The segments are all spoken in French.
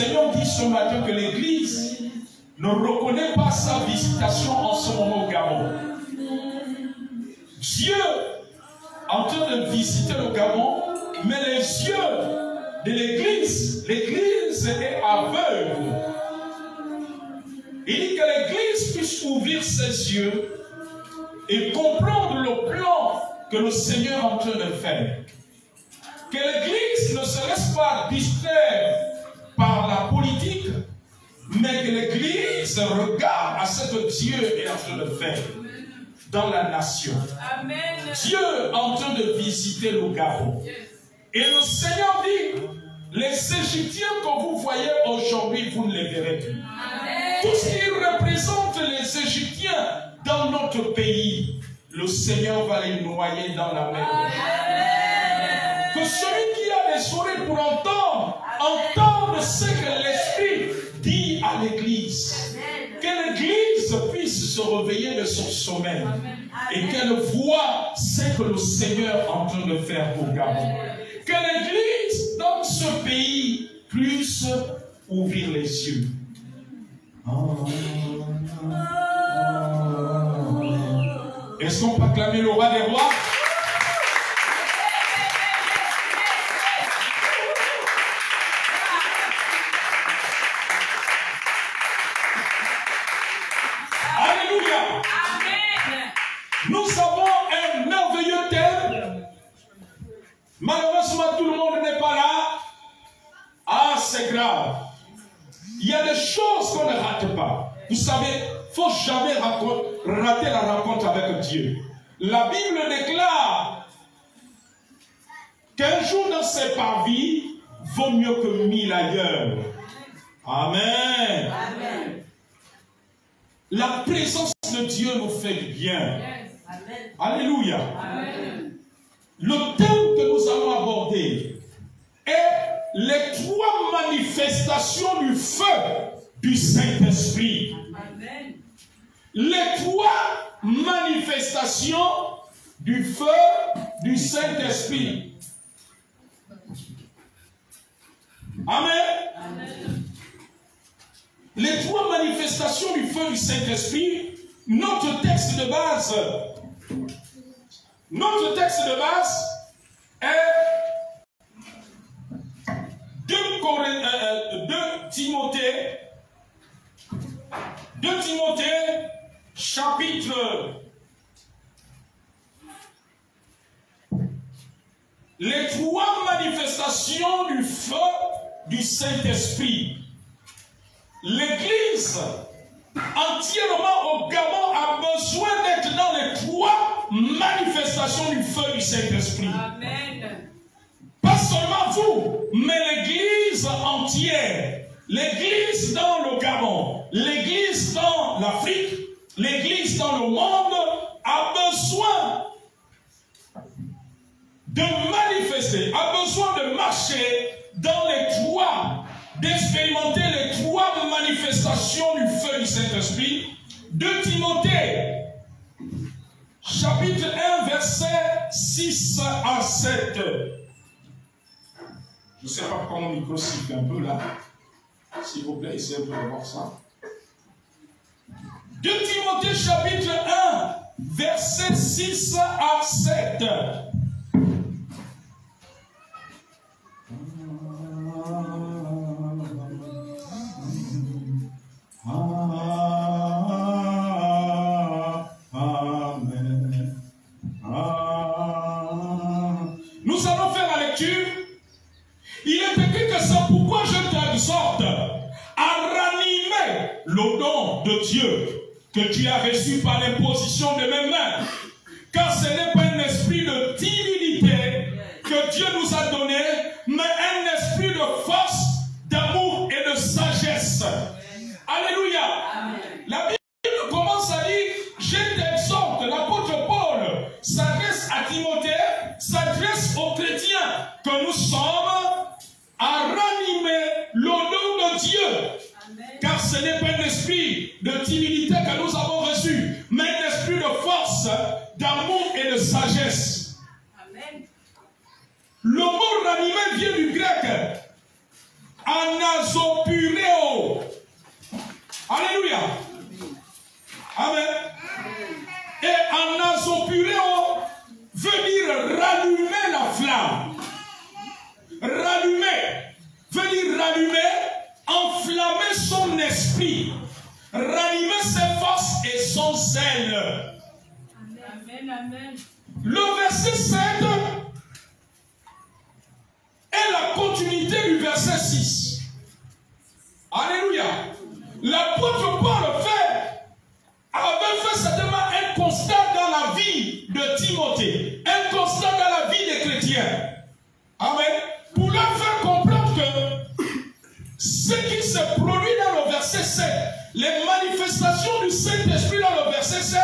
Seigneur dit ce matin que l'Église ne reconnaît pas sa visitation en ce moment au Gabon. Dieu est en train de visiter le Gabon, mais les yeux de l'Église est aveugle. Il dit que l'Église puisse ouvrir ses yeux et comprendre le plan que le Seigneur est en train de faire. Que l'Église ne se laisse pas distraire par la politique, mais que l'Église regarde à ce que Dieu est en train de faire dans la nation. Amen. Dieu est en train de visiter le Gabon. Et le Seigneur dit, les Égyptiens que vous voyez aujourd'hui, vous ne les verrez plus. Amen. Tout ce qui représente les Égyptiens dans notre pays, le Seigneur va les noyer dans la mer. Amen. Que celui qui a des oreilles pour entendre, entende ce que l'Esprit dit à l'Église. Que l'Église puisse se réveiller de son sommeil. Amen. Et qu'elle voie ce que le Seigneur est en train de faire au Gabon. Que l'Église dans ce pays puisse ouvrir les yeux. Est-ce qu'on peut acclamer le roi des rois? Alléluia. Amen. Nous avons un merveilleux thème. Malheureusement, tout le monde n'est pas là. Ah, c'est grave. Il y a des choses qu'on ne rate pas. Vous savez, il ne faut jamais rater la rencontre avec Dieu. La Bible déclare qu'un jour dans ses parvis vaut mieux que 1000 ailleurs. Amen. Amen. La présence de Dieu nous fait du bien. Amen. Alléluia. Amen. Le thème que nous allons aborder est les 3 manifestations du feu du Saint-Esprit. Amen. Les 3 manifestations du feu du Saint-Esprit. Amen. Amen. Les 3 manifestations du feu du Saint-Esprit, notre texte de base est 2 Timothée, chapitre. Les 3 manifestations du feu du Saint-Esprit. L'Église entièrement au Gabon a besoin d'être dans les 3 manifestations du feu du Saint-Esprit. Amen. Pas seulement vous, mais l'Église entière. L'Église dans le Gabon, l'Église dans l'Afrique, l'Église dans le monde a besoin de manifester, a besoin de marcher dans les 3, d'expérimenter les 3 manifestations du feu du Saint-Esprit. 2 Timothée, chapitre 1, verset 6 à 7. Je ne sais pas pourquoi mon micro siffle un peu là. S'il vous plaît, essayez de voir ça. 2 Timothée, chapitre 1, verset 6 à 7. Nous allons faire la lecture. Il est écrit que c'est pourquoi je t'exhorte à ranimer le don de Dieu que tu as reçu par l'imposition de mes mains. Car ce n'est pas un esprit de timidité que Dieu nous a donné, mais un esprit de force, d'amour et de sagesse. Alléluia. Amen. La Bible commence à dire, je t'exhorte, l'apôtre Paul s'adresse à Timothée, s'adresse aux chrétiens que nous sommes, à ranimer le nom de Dieu. Amen. Car ce n'est pas un esprit de timidité que nous avons reçu, mais un esprit de force, d'amour et de sagesse. Amen. Le mot ranimer vient du grec Anasopureo. Alléluia. Amen. Et anasopureo veut dire rallumer la flamme. Rallumer veut dire rallumer, enflammer son esprit, rallumer ses forces et son zèle. Amen, amen. Le verset 7 est la continuité du verset 6. Alléluia. L'apôtre Paul avait fait certainement un constat dans la vie de Timothée, un constat dans la vie des chrétiens. Amen. Pour leur faire comprendre que ce qui se produit dans le verset 7, les manifestations du Saint-Esprit dans le verset 7,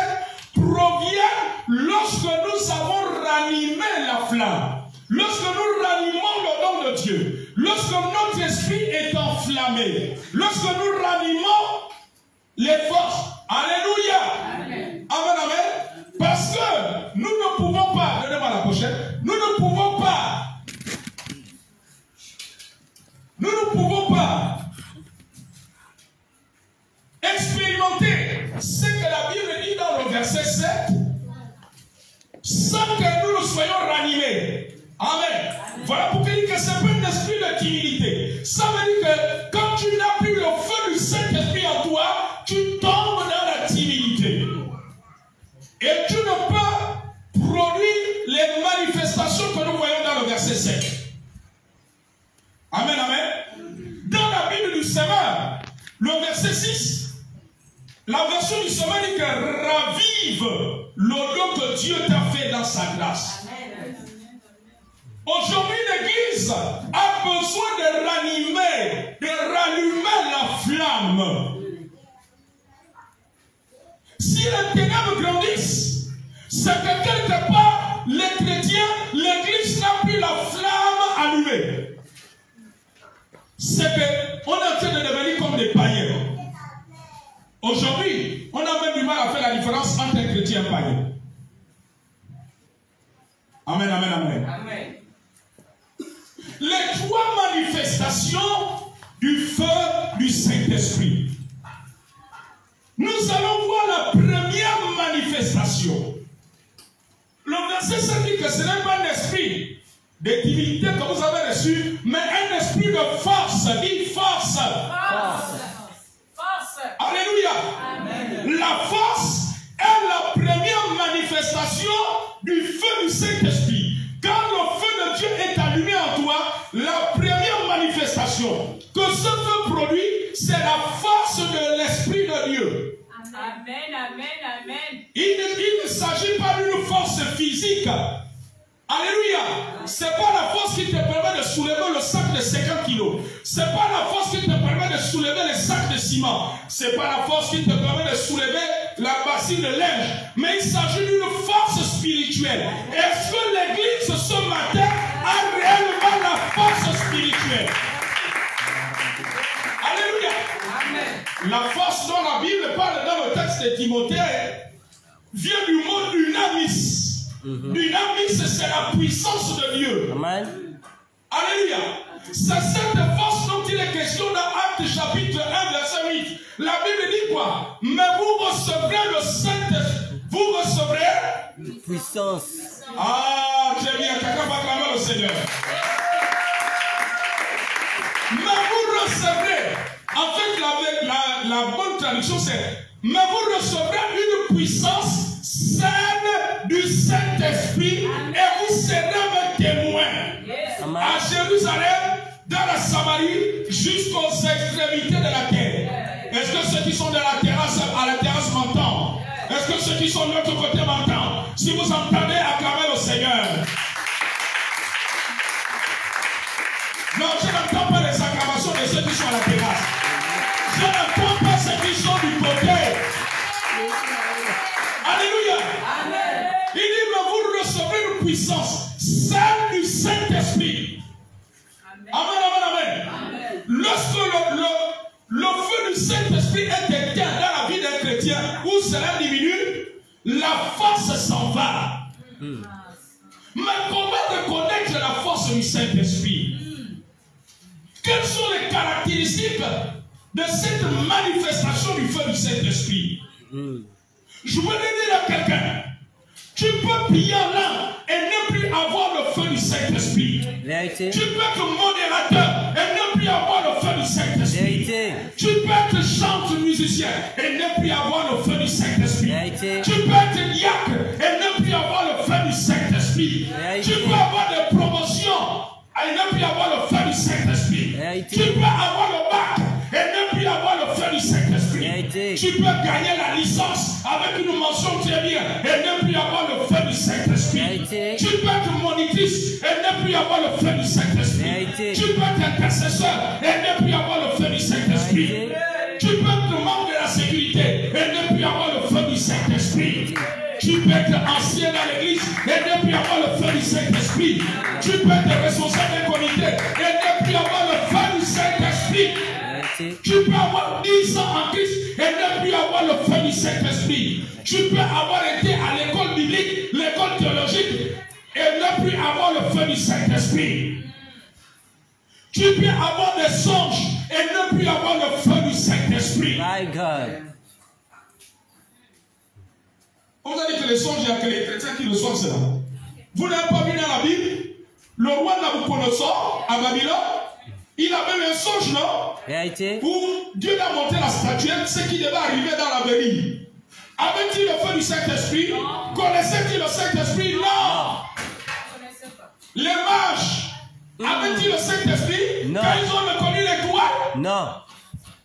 proviennent lorsque nous avons ranimé la flamme, lorsque nous ranimons le nom de Dieu, lorsque notre esprit est enflammé, lorsque nous ranimons les forces. Alléluia. Amen. Amen, amen. Parce que nous ne pouvons pas, donnez-moi la pochette, nous ne pouvons pas expérimenter ce que la Bible dit dans le verset 7 sans que nous soyons ranimés. Amen. Voilà pourquoi il dit que ce n'est pas un esprit de timidité. Ça veut dire que quand tu n'as plus le feu du Saint-Esprit en toi, tu tombes dans la timidité. Et tu ne peux produire les manifestations que nous voyons dans le verset 7. Amen, amen. Dans la Bible du Semeur, le verset 6, la version du Semeur dit que ravive le don que Dieu t'a fait dans sa grâce. Aujourd'hui, l'Église a besoin de rallumer la flamme. Si les ténèbres grandissent, c'est que quelque part, les chrétiens, l'Église n'a plus la flamme allumée. C'est qu'on est en train de devenir comme des païens. Aujourd'hui, on a même du mal à faire la différence entre un chrétien et un païen. Amen, amen, amen. Amen. Les trois manifestations du feu du Saint-Esprit. Nous allons voir la première manifestation. Le verset 7 dit que ce n'est pas un esprit de divinité que vous avez reçu, mais un esprit de force. Dit force. Force. Force. Alléluia. Amen. La force est la première manifestation du feu du Saint-Esprit. Quand le feu de Dieu est allumé en toi, la première manifestation que ce feu produit, c'est la force de l'Esprit de Dieu. Amen, amen, amen. Il ne s'agit pas d'une force physique. Alléluia. Ce n'est pas la force qui te permet de soulever le sac de 50 kilos. Ce n'est pas la force qui te permet de soulever les sacs de ciment. Ce n'est pas la force qui te permet de soulever la bassine de linge. Mais il s'agit d'une force spirituelle. Est-ce que l'Église ce matin a réellement la force spirituelle? Alléluia. Amen. La force dont la Bible parle dans le texte de Timothée vient du mot dynamis. Dynamis, c'est la puissance de Dieu. Amen. Alléluia. C'est cette force dont il est question dans Actes chapitre 1, verset 8. La Bible dit quoi? Mais vous recevrez le Saint-Esprit. Vous recevrez puissance. Ah, très bien. Quelqu'un va acclamer le Seigneur. Mais vous recevrez. En fait, la bonne traduction, c'est mais vous recevrez une puissance saine du Saint-Esprit et vous serez mes témoins à Jérusalem, dans la Samarie, jusqu'aux extrémités de la terre. Est-ce que ceux qui sont à la terrasse m'entendent? Est-ce que ceux qui sont de l'autre côté m'entendent? Si vous entendez, acclamez le Seigneur. Non, je n'entends pas les acclamations de ceux qui sont à la terrasse. Je n'entends pas ceux qui sont du côté. Alléluia. Amen. Il dit, mais vous recevrez une puissance, celle du Saint-Esprit. Amen, amen, amen. Amen. Lorsque le feu du Saint-Esprit est éteint dans la vie d'un chrétien, où cela diminue, la force s'en va. Mais comment reconnaître la force du Saint-Esprit? Quelles sont les caractéristiques de cette manifestation du feu du Saint-Esprit? Je veux dire à quelqu'un, tu peux prier en langue et ne plus avoir le feu du Saint-Esprit. Tu peux être modérateur et ne plus avoir le feu du Saint-Esprit. Tu peux être chanteur musicien et ne plus avoir le feu du Saint-Esprit. Tu peux être diacre et ne plus avoir le feu du Saint-Esprit. Tu peux avoir des promotions et ne plus avoir le feu du Saint-Esprit. Tu peux avoir le bac et ne plus avoir le feu du Saint-Esprit. Tu peux gagner la licence avec une mention très bien et ne plus avoir le feu du Saint-Esprit. Tu peux être monitrice et ne plus avoir le feu du Saint-Esprit. Tu peux être intercesseur et ne plus avoir le feu du Saint-Esprit. Tu peux être membre de la sécurité et ne plus avoir le feu du Saint-Esprit. Tu peux être ancien dans l'église et ne plus avoir le feu du Saint-Esprit. Tu peux être responsable d'un comité et ne plus avoir le feu du Saint-Esprit. Tu peux avoir 10 ans en Christ et ne plus avoir le feu du Saint-Esprit. Tu peux avoir été à l'école biblique, l'école théologique et ne plus avoir le feu du Saint-Esprit. Tu peux avoir des songes et ne plus avoir le feu du Saint-Esprit. My God. On vous a dit que les songes, il n'y a que les chrétiens qui reçoivent cela. Vous n'avez pas vu dans la Bible, le roi Nabucodonosor à Babylone, il avait eu un songe, non? Où Dieu lui a montré la statuette, ce qui devait arriver dans l'avenir. Avait-il le feu du Saint-Esprit? Connaissait-il le Saint-Esprit? Non. Les mages, avaient-ils le Saint-Esprit? Non. Quand ils ont reconnu l'étoile? Non.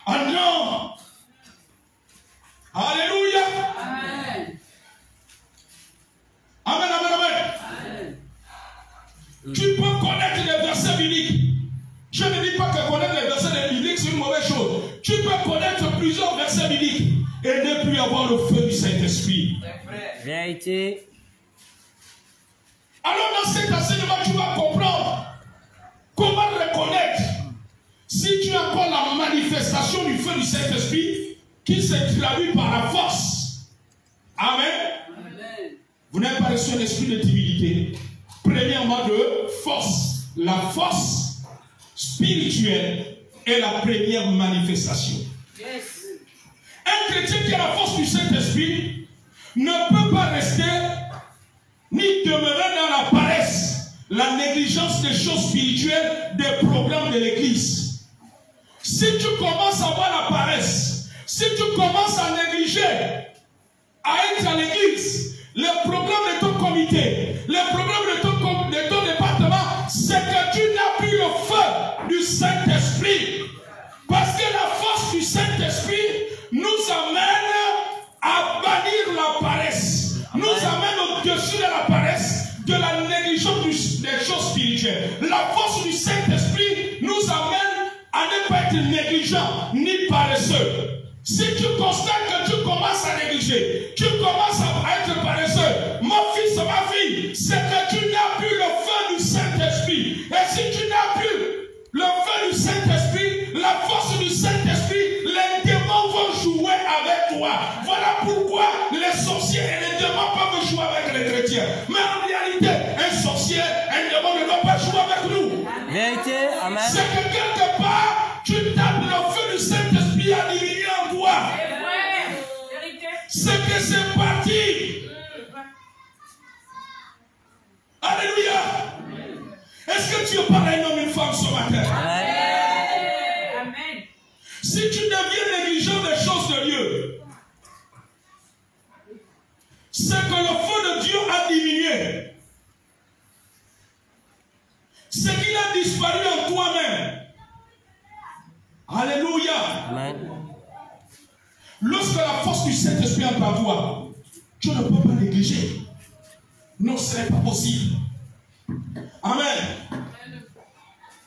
Ah non. Alléluia. Amen. Amen, amen, amen. Tu peux connaître les versets bibliques. Je ne dis pas que connaître les versets bibliques c'est une mauvaise chose. Tu peux connaître plusieurs versets bibliques et ne plus avoir le feu du Saint-Esprit. Vérité. Alors dans cet enseignement, tu vas comprendre comment reconnaître si tu as encore la manifestation du feu du Saint-Esprit qui se traduit par la force. Amen. Vous n'avez pas reçu un esprit de timidité. Premièrement, de force. La force spirituelle est la première manifestation. Yes. Un chrétien qui a la force du Saint-Esprit ne peut pas rester ni demeurer dans la paresse, la négligence des choses spirituelles, des programmes de l'Église. Si tu commences à avoir la paresse, si tu commences à négliger, à être à l'Église, le programme de ton comité, le programme de ton département, c'est que tu n'as plus le feu du Saint-Esprit. Parce que la force du Saint-Esprit nous amène à bannir la paresse. Nous amène au-dessus de la paresse, de la négligence des choses spirituelles. La force du Saint-Esprit nous amène à ne pas être négligent ni paresseux. Si tu constates que tu commences à négliger, tu commences à être paresseux, mon fils, ma fille, c'est que tu n'as plus le feu du Saint-Esprit. Et si tu n'as plus le feu du Saint-Esprit, la force du Saint-Esprit, les démons vont jouer avec toi. Voilà pourquoi les sorciers et les démons peuvent jouer avec les chrétiens. Mais en réalité, un sorcier, un démon ne doit pas jouer avec nous. Vérité. Amen. C'est que quelque part, tu tapes le feu du Saint-Esprit à diminuer en toi. C'est que c'est parti. Alléluia. Est-ce que tu parles à un homme, une femme ce matin? Amen. Si tu deviens négligent des choses de Dieu, c'est que le feu de Dieu a diminué. C'est qu'il a disparu en toi-même. Alléluia. Amen. Lorsque la force du Saint-Esprit entre en toi, tu ne peux pas négliger. Non, ce n'est pas possible. Amen.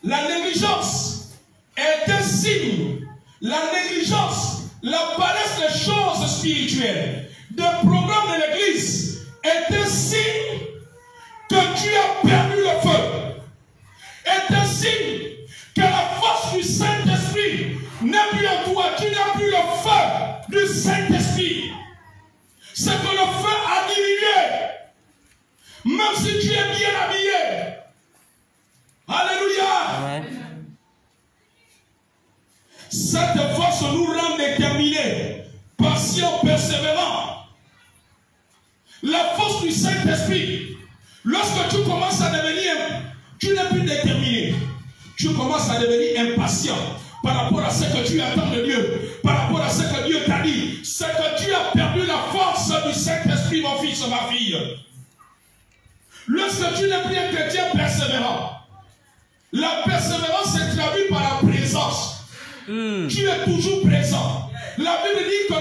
La négligence est un signe. La négligence, la paresse des choses spirituelles, des programmes de l'Église est un signe que tu as perdu le feu. Est un signe que la force du Saint-Esprit n'est plus en toi. Tu n'as plus le feu du Saint-Esprit. C'est que le feu a diminué. Même si tu es bien habillé. Alléluia. Amen. patient, persévérant. La force du Saint-Esprit, lorsque tu commences à devenir, tu n'es plus déterminé. Tu commences à devenir impatient par rapport à ce que tu attends de Dieu, par rapport à ce que Dieu t'a dit. C'est que tu as perdu la force du Saint-Esprit, mon fils, ma fille. Lorsque tu n'es plus un chrétien persévérant, la persévérance se traduit par la présence. Tu es toujours présent. La Bible dit que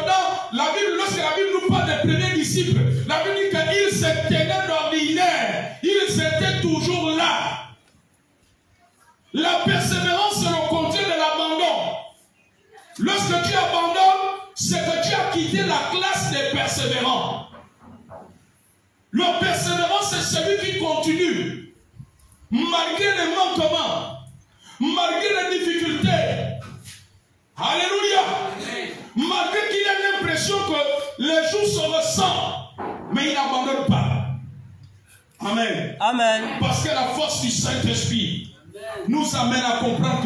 lorsque la Bible nous parle des premiers disciples, la Bible dit qu'ils se tenaient d'ordinaire. Ils étaient toujours là. La persévérance, c'est le contraire de l'abandon. Lorsque tu abandonnes, c'est que tu as quitté la classe des persévérants. Le persévérant, c'est celui qui continue, malgré les manquements, malgré les difficultés. Alléluia. Malgré qu'il ait l'impression que les jours se ressemblent, mais il n'abandonne pas. Amen. Amen. Parce que la force du Saint-Esprit nous amène à comprendre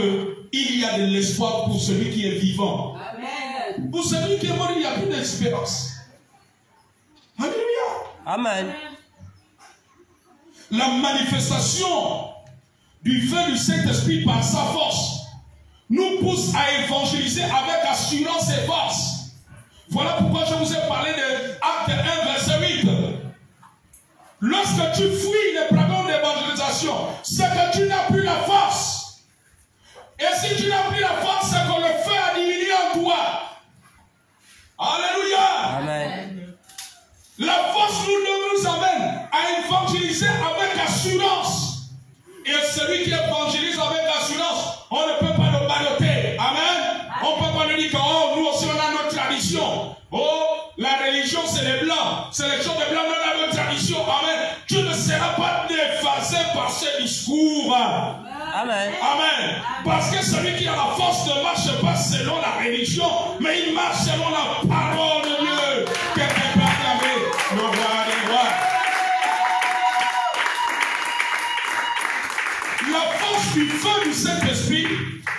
qu'il y a de l'espoir pour celui qui est vivant. Amen. Pour celui qui est mort, il n'y a plus d'espérance. Alléluia. Amen. La manifestation du feu du Saint-Esprit par sa force nous pousse à évangéliser avec assurance et force. Voilà pourquoi je vous ai parlé de Acte 1, verset 8. Lorsque tu fuis les programmes d'évangélisation, c'est que tu n'as plus la force. Et si tu n'as plus la force, c'est que le feu a diminué en toi. Alléluia. Amen. La force nous amène à évangéliser avec assurance. Et celui qui évangélise avec assurance, on ne peut pas le balloter. Amen. On ne peut pas lui dire que oh, nous aussi on a notre tradition. Oh, la religion c'est les blancs. C'est les choses des blancs, on a notre tradition. Amen. Tu ne seras pas déphasé par ce discours. Amen. Amen. Parce que celui qui a la force ne marche pas selon la religion, mais il marche selon la parole de Dieu. Quelqu'un peut acclamer le roi des rois. La force du feu du Saint-Esprit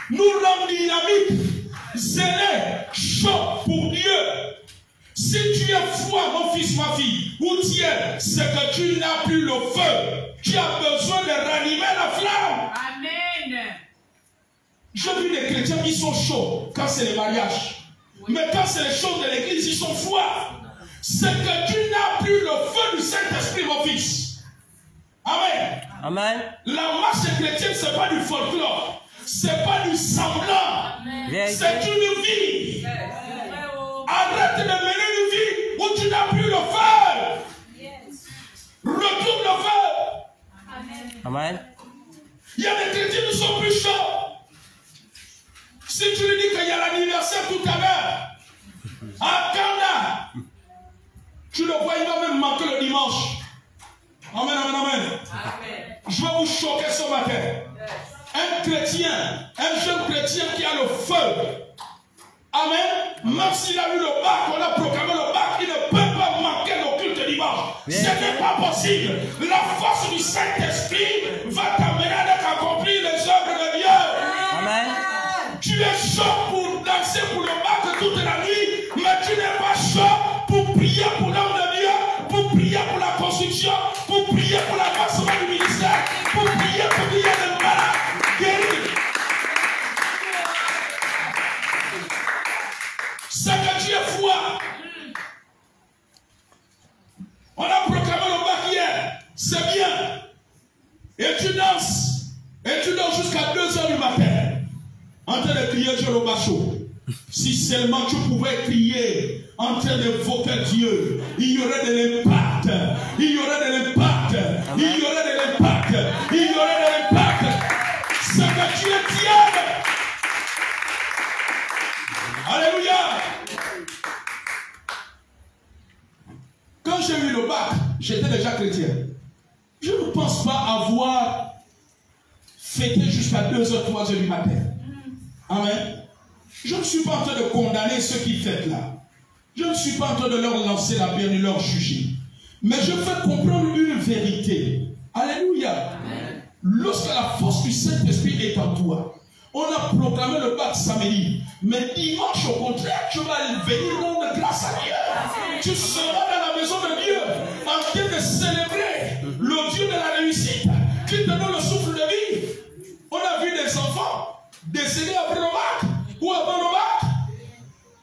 nous rend dynamique, zélé, chaud pour Dieu. Si tu es froid, mon fils, ma fille, ou tiède, c'est que tu n'as plus le feu. Tu as besoin de ranimer la flamme. Amen. J'ai vu des chrétiens qui sont chauds quand c'est les mariages. Mais quand c'est les choses de l'église, ils sont froids. C'est que tu n'as plus le feu du Saint-Esprit, mon fils. Amen. Amen. La marche chrétienne, ce n'est pas du folklore. Ce n'est pas du semblant. C'est une vie. Arrête de mener une vie où tu n'as plus le feu. Retrouve le feu. Amen. Il y a des chrétiens qui sont plus chauds. Si tu lui dis qu'il y a l'anniversaire tout à l'heure, à Kanda, tu le vois, il va même manquer le dimanche. Amen, amen, amen. Je vais vous choquer ce matin. Un chrétien, un jeune chrétien qui a le feu. Amen. Même s'il a eu le bac, on a proclamé le bac, il ne peut pas manquer le culte dimanche. Ce n'est pas possible. La force du Saint-Esprit va t'amener à accomplir les œuvres de Dieu. Amen. Tu es chaud pour danser pour le bac toute la nuit, mais tu n'es pas chaud pour prier pour l'homme de Dieu, pour prier pour la construction, pour prier pour l'avancement du ministère, pour prier pour qu'il y ait des malades guéris. C'est que tu es froid. On a proclamé le bac hier. C'est bien. Et tu danses. Et tu danses jusqu'à 2 h du matin. En train de crier Dieu le bateau. Si seulement tu pouvais crier en train d'évoquer Dieu, il y aurait de l'impact. Il y aurait de l'impact. Il y aurait de l'impact. Il y aurait de l'impact. C'est que tu es tiède. Alléluia. Quand j'ai eu le bac, j'étais déjà chrétien. Je ne pense pas avoir fêté jusqu'à 2 h, 3 h du matin. Amen. Je ne suis pas en train de condamner ceux qui fêtent là. Je ne suis pas en train de leur lancer la pierre ni leur juger. Mais je fais comprendre une vérité. Alléluia. Lorsque la force du Saint-Esprit est en toi, on a proclamé le bac samedi. Mais dimanche, au contraire, tu vas venir rendre grâce à Dieu. Tu seras dans la maison de Dieu en train de célébrer le Dieu de la réussite qui te donne le souffle de vie. On a vu des enfants décédés après le bac ou avant le bac.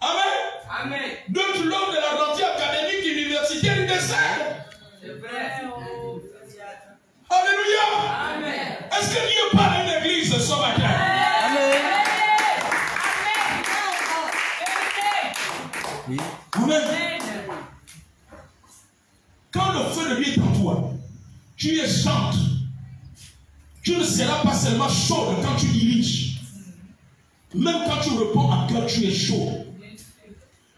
Amen. Amen. D'autres, lors de la rentrée académique universitaire, ils décèdent. C'est vrai. Alléluia. Amen. Est-ce que Dieu parle à une église ce matin? Amen. Oui. Amen. Quand le feu de Dieu est en toi, tu es chante. Tu ne seras pas seulement chaud quand tu diriges. Même quand tu réponds à cœur, tu es chaud.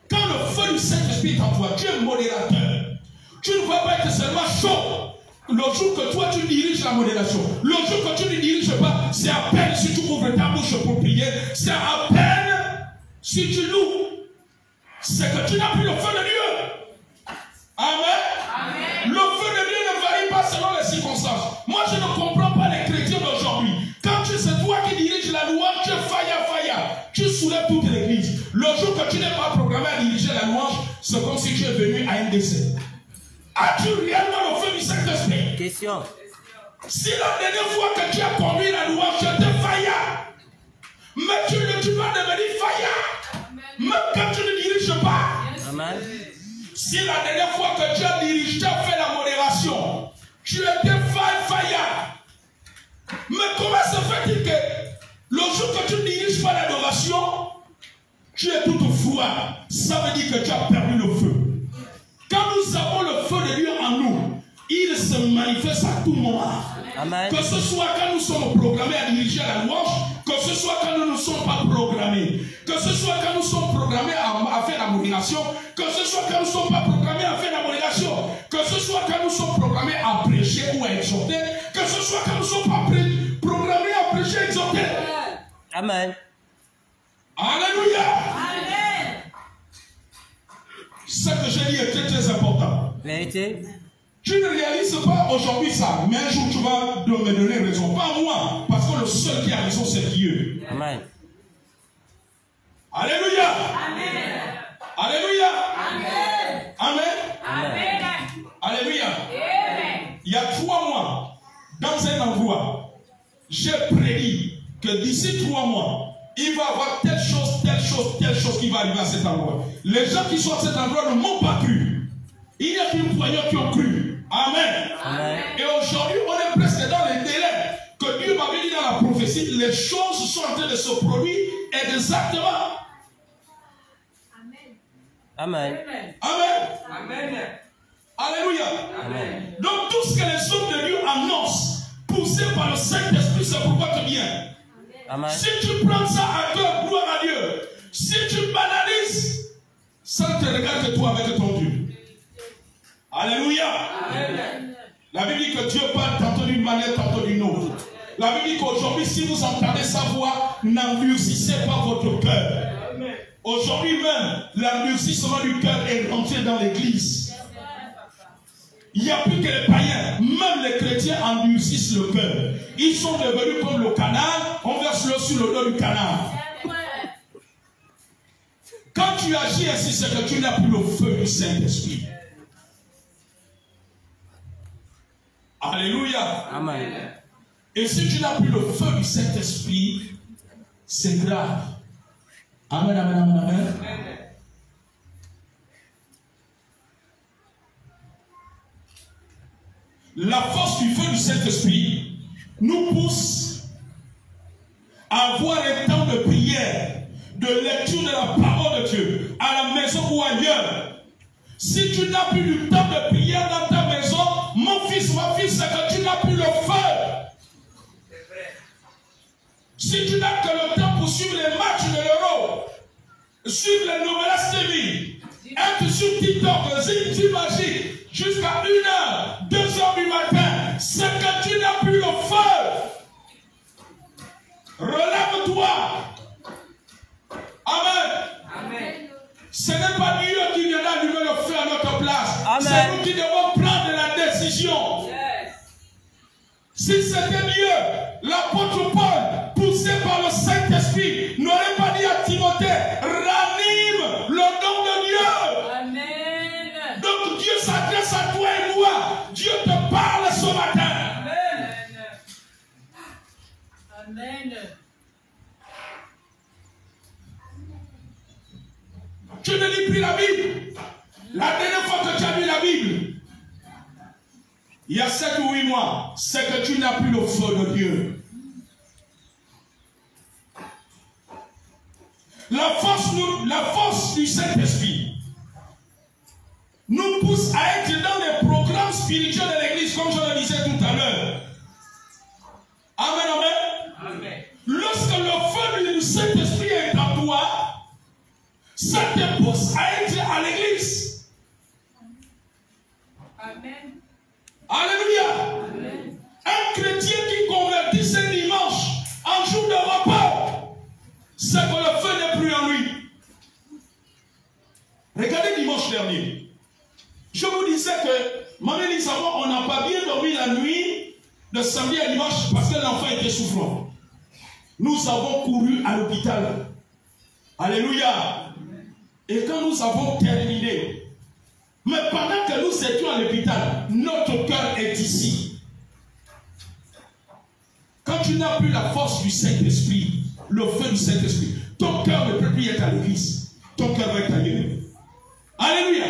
Quand le feu du Saint-Esprit est en toi, tu es modérateur. Tu ne vas pas être seulement chaud le jour que toi tu diriges la modération. Le jour que tu ne diriges pas, c'est à peine si tu ouvres ta bouche pour prier. C'est à peine si tu loues. C'est que tu n'as plus le feu de Dieu. Amen. Amen. Le feu de Dieu ne varie pas selon les circonstances. Moi, je ne comprends pas les chrétiens d'aujourd'hui. Quand c'est toi qui diriges la louange, tu faya. Tu soulèves toute l'église. Le jour que tu n'es pas programmé à diriger la louange, c'est comme si tu es venu à un décès. As-tu réellement le feu du Saint-Esprit? Question. Si la dernière fois que tu as conduit la louange, tu étais faya, mais tu vas devenir faya. Même quand tu ne diriges pas. Amen. Si la dernière fois que tu as dirigé, tu as fait la modération, tu étais faya. Mais comment se fait-il que le jour que tu ne diriges pas l'adoration, tu es tout froid? Ça veut dire que tu as perdu le feu. Quand nous avons le feu de Dieu en nous, il se manifeste à tout moment. Amen. Que ce soit quand nous sommes programmés à diriger la louange, que ce soit quand nous ne sommes pas programmés, que ce soit quand nous sommes programmés à faire la modération, que ce soit quand nous ne sommes pas programmés à faire la modération, que ce soit quand nous sommes programmés à prêcher ou à exhorter, que ce soit quand nous ne sommes pas programmés à prêcher et exhorter. Amen. Alléluia. Amen. Ce que j'ai dit est très très important. Vérité. Tu ne réalises pas aujourd'hui ça, mais un jour tu vas me donner raison. Pas moi, parce que le seul qui a raison, c'est Dieu. Amen. Alléluia. Amen. Alléluia. Amen. Amen. Amen. Alléluia. Amen. Il y a 3 mois, dans un endroit, j'ai prédit que d'ici 3 mois, il va y avoir telle chose qui va arriver à cet endroit. Les gens qui sont à cet endroit ne m'ont pas cru. Il n'y a qu'une poignée qui ont cru. Amen. Amen. Et aujourd'hui, on est presque dans les délais que Dieu m'avait dit dans la prophétie. Les choses sont en train de se produire exactement. Amen. Amen. Amen. Alléluia. Amen. Donc tout ce que les hommes de Dieu annoncent, poussés par le Saint-Esprit, c'est pour votre bien. Amen. Si tu prends ça à cœur, gloire à Dieu. Si tu banalises, ça ne te regarde que toi avec ton Dieu. Alléluia. Amen. La Bible dit que Dieu parle tantôt d'une manière, tantôt d'une autre. La Bible dit qu'aujourd'hui, si vous entendez sa voix, n'endurcissez pas votre cœur. Aujourd'hui même, l'endurcissement du cœur est rentré dans l'église. Il n'y a plus que les païens, même les chrétiens endurcissent le cœur. Ils sont devenus comme le canard, on verse l'eau sur le dos du canard. Quand tu agis ainsi, c'est que tu n'as plus le feu du Saint-Esprit. Alléluia. Amen. Et si tu n'as plus le feu du Saint-Esprit, c'est grave. Amen, amen, amen, amen. La force du feu du Saint-Esprit nous pousse à avoir un temps de prière, de lecture de la parole de Dieu, à la maison ou ailleurs. Si tu n'as plus du temps de prière dans ta maison, mon fils, ma fille, c'est que tu n'as plus le feu. Si tu n'as que le temps pour suivre les matchs de l'Euro, suivre les Novelas TV, être sur TikTok, t'imagines, jusqu'à 1h, 2h du matin, c'est que tu n'as plus le feu. Relève-toi. Amen. Amen. Ce n'est pas Dieu qui viendra allumer le feu à notre place. Amen. C'est nous qui devons prendre la décision. Yes. Si c'était Dieu, l'apôtre Paul, poussé par le Saint-Esprit, n'aurait pas dit à Timothée, ta Bible. La dernière fois que tu as lu la Bible, il y a 7 ou 8 mois, c'est que tu n'as plus le feu de Dieu. La force du Saint-Esprit nous pousse à être dans les programmes spirituels de l'Église, comme je le disais tout à l'heure. Amen, amen. Amen. Lorsque le feu du Saint-Esprit est en toi, ça te pousse à être à l'Église. Amen. Alléluia. Amen. Un chrétien qui convertit ce dimanche en jour de repos, c'est que le feu n'est plus en lui. Regardez dimanche dernier. Je vous disais que, maman dit, on n'a pas bien dormi la nuit de samedi à dimanche parce que l'enfant était souffrant. Nous avons couru à l'hôpital. Alléluia. Et quand nous avons terminé, mais pendant que nous étions à l'hôpital, notre cœur est ici. Quand tu n'as plus la force du Saint-Esprit, le feu du Saint-Esprit, ton cœur ne peut plus être à l'église. Ton cœur va être ailleurs. Alléluia.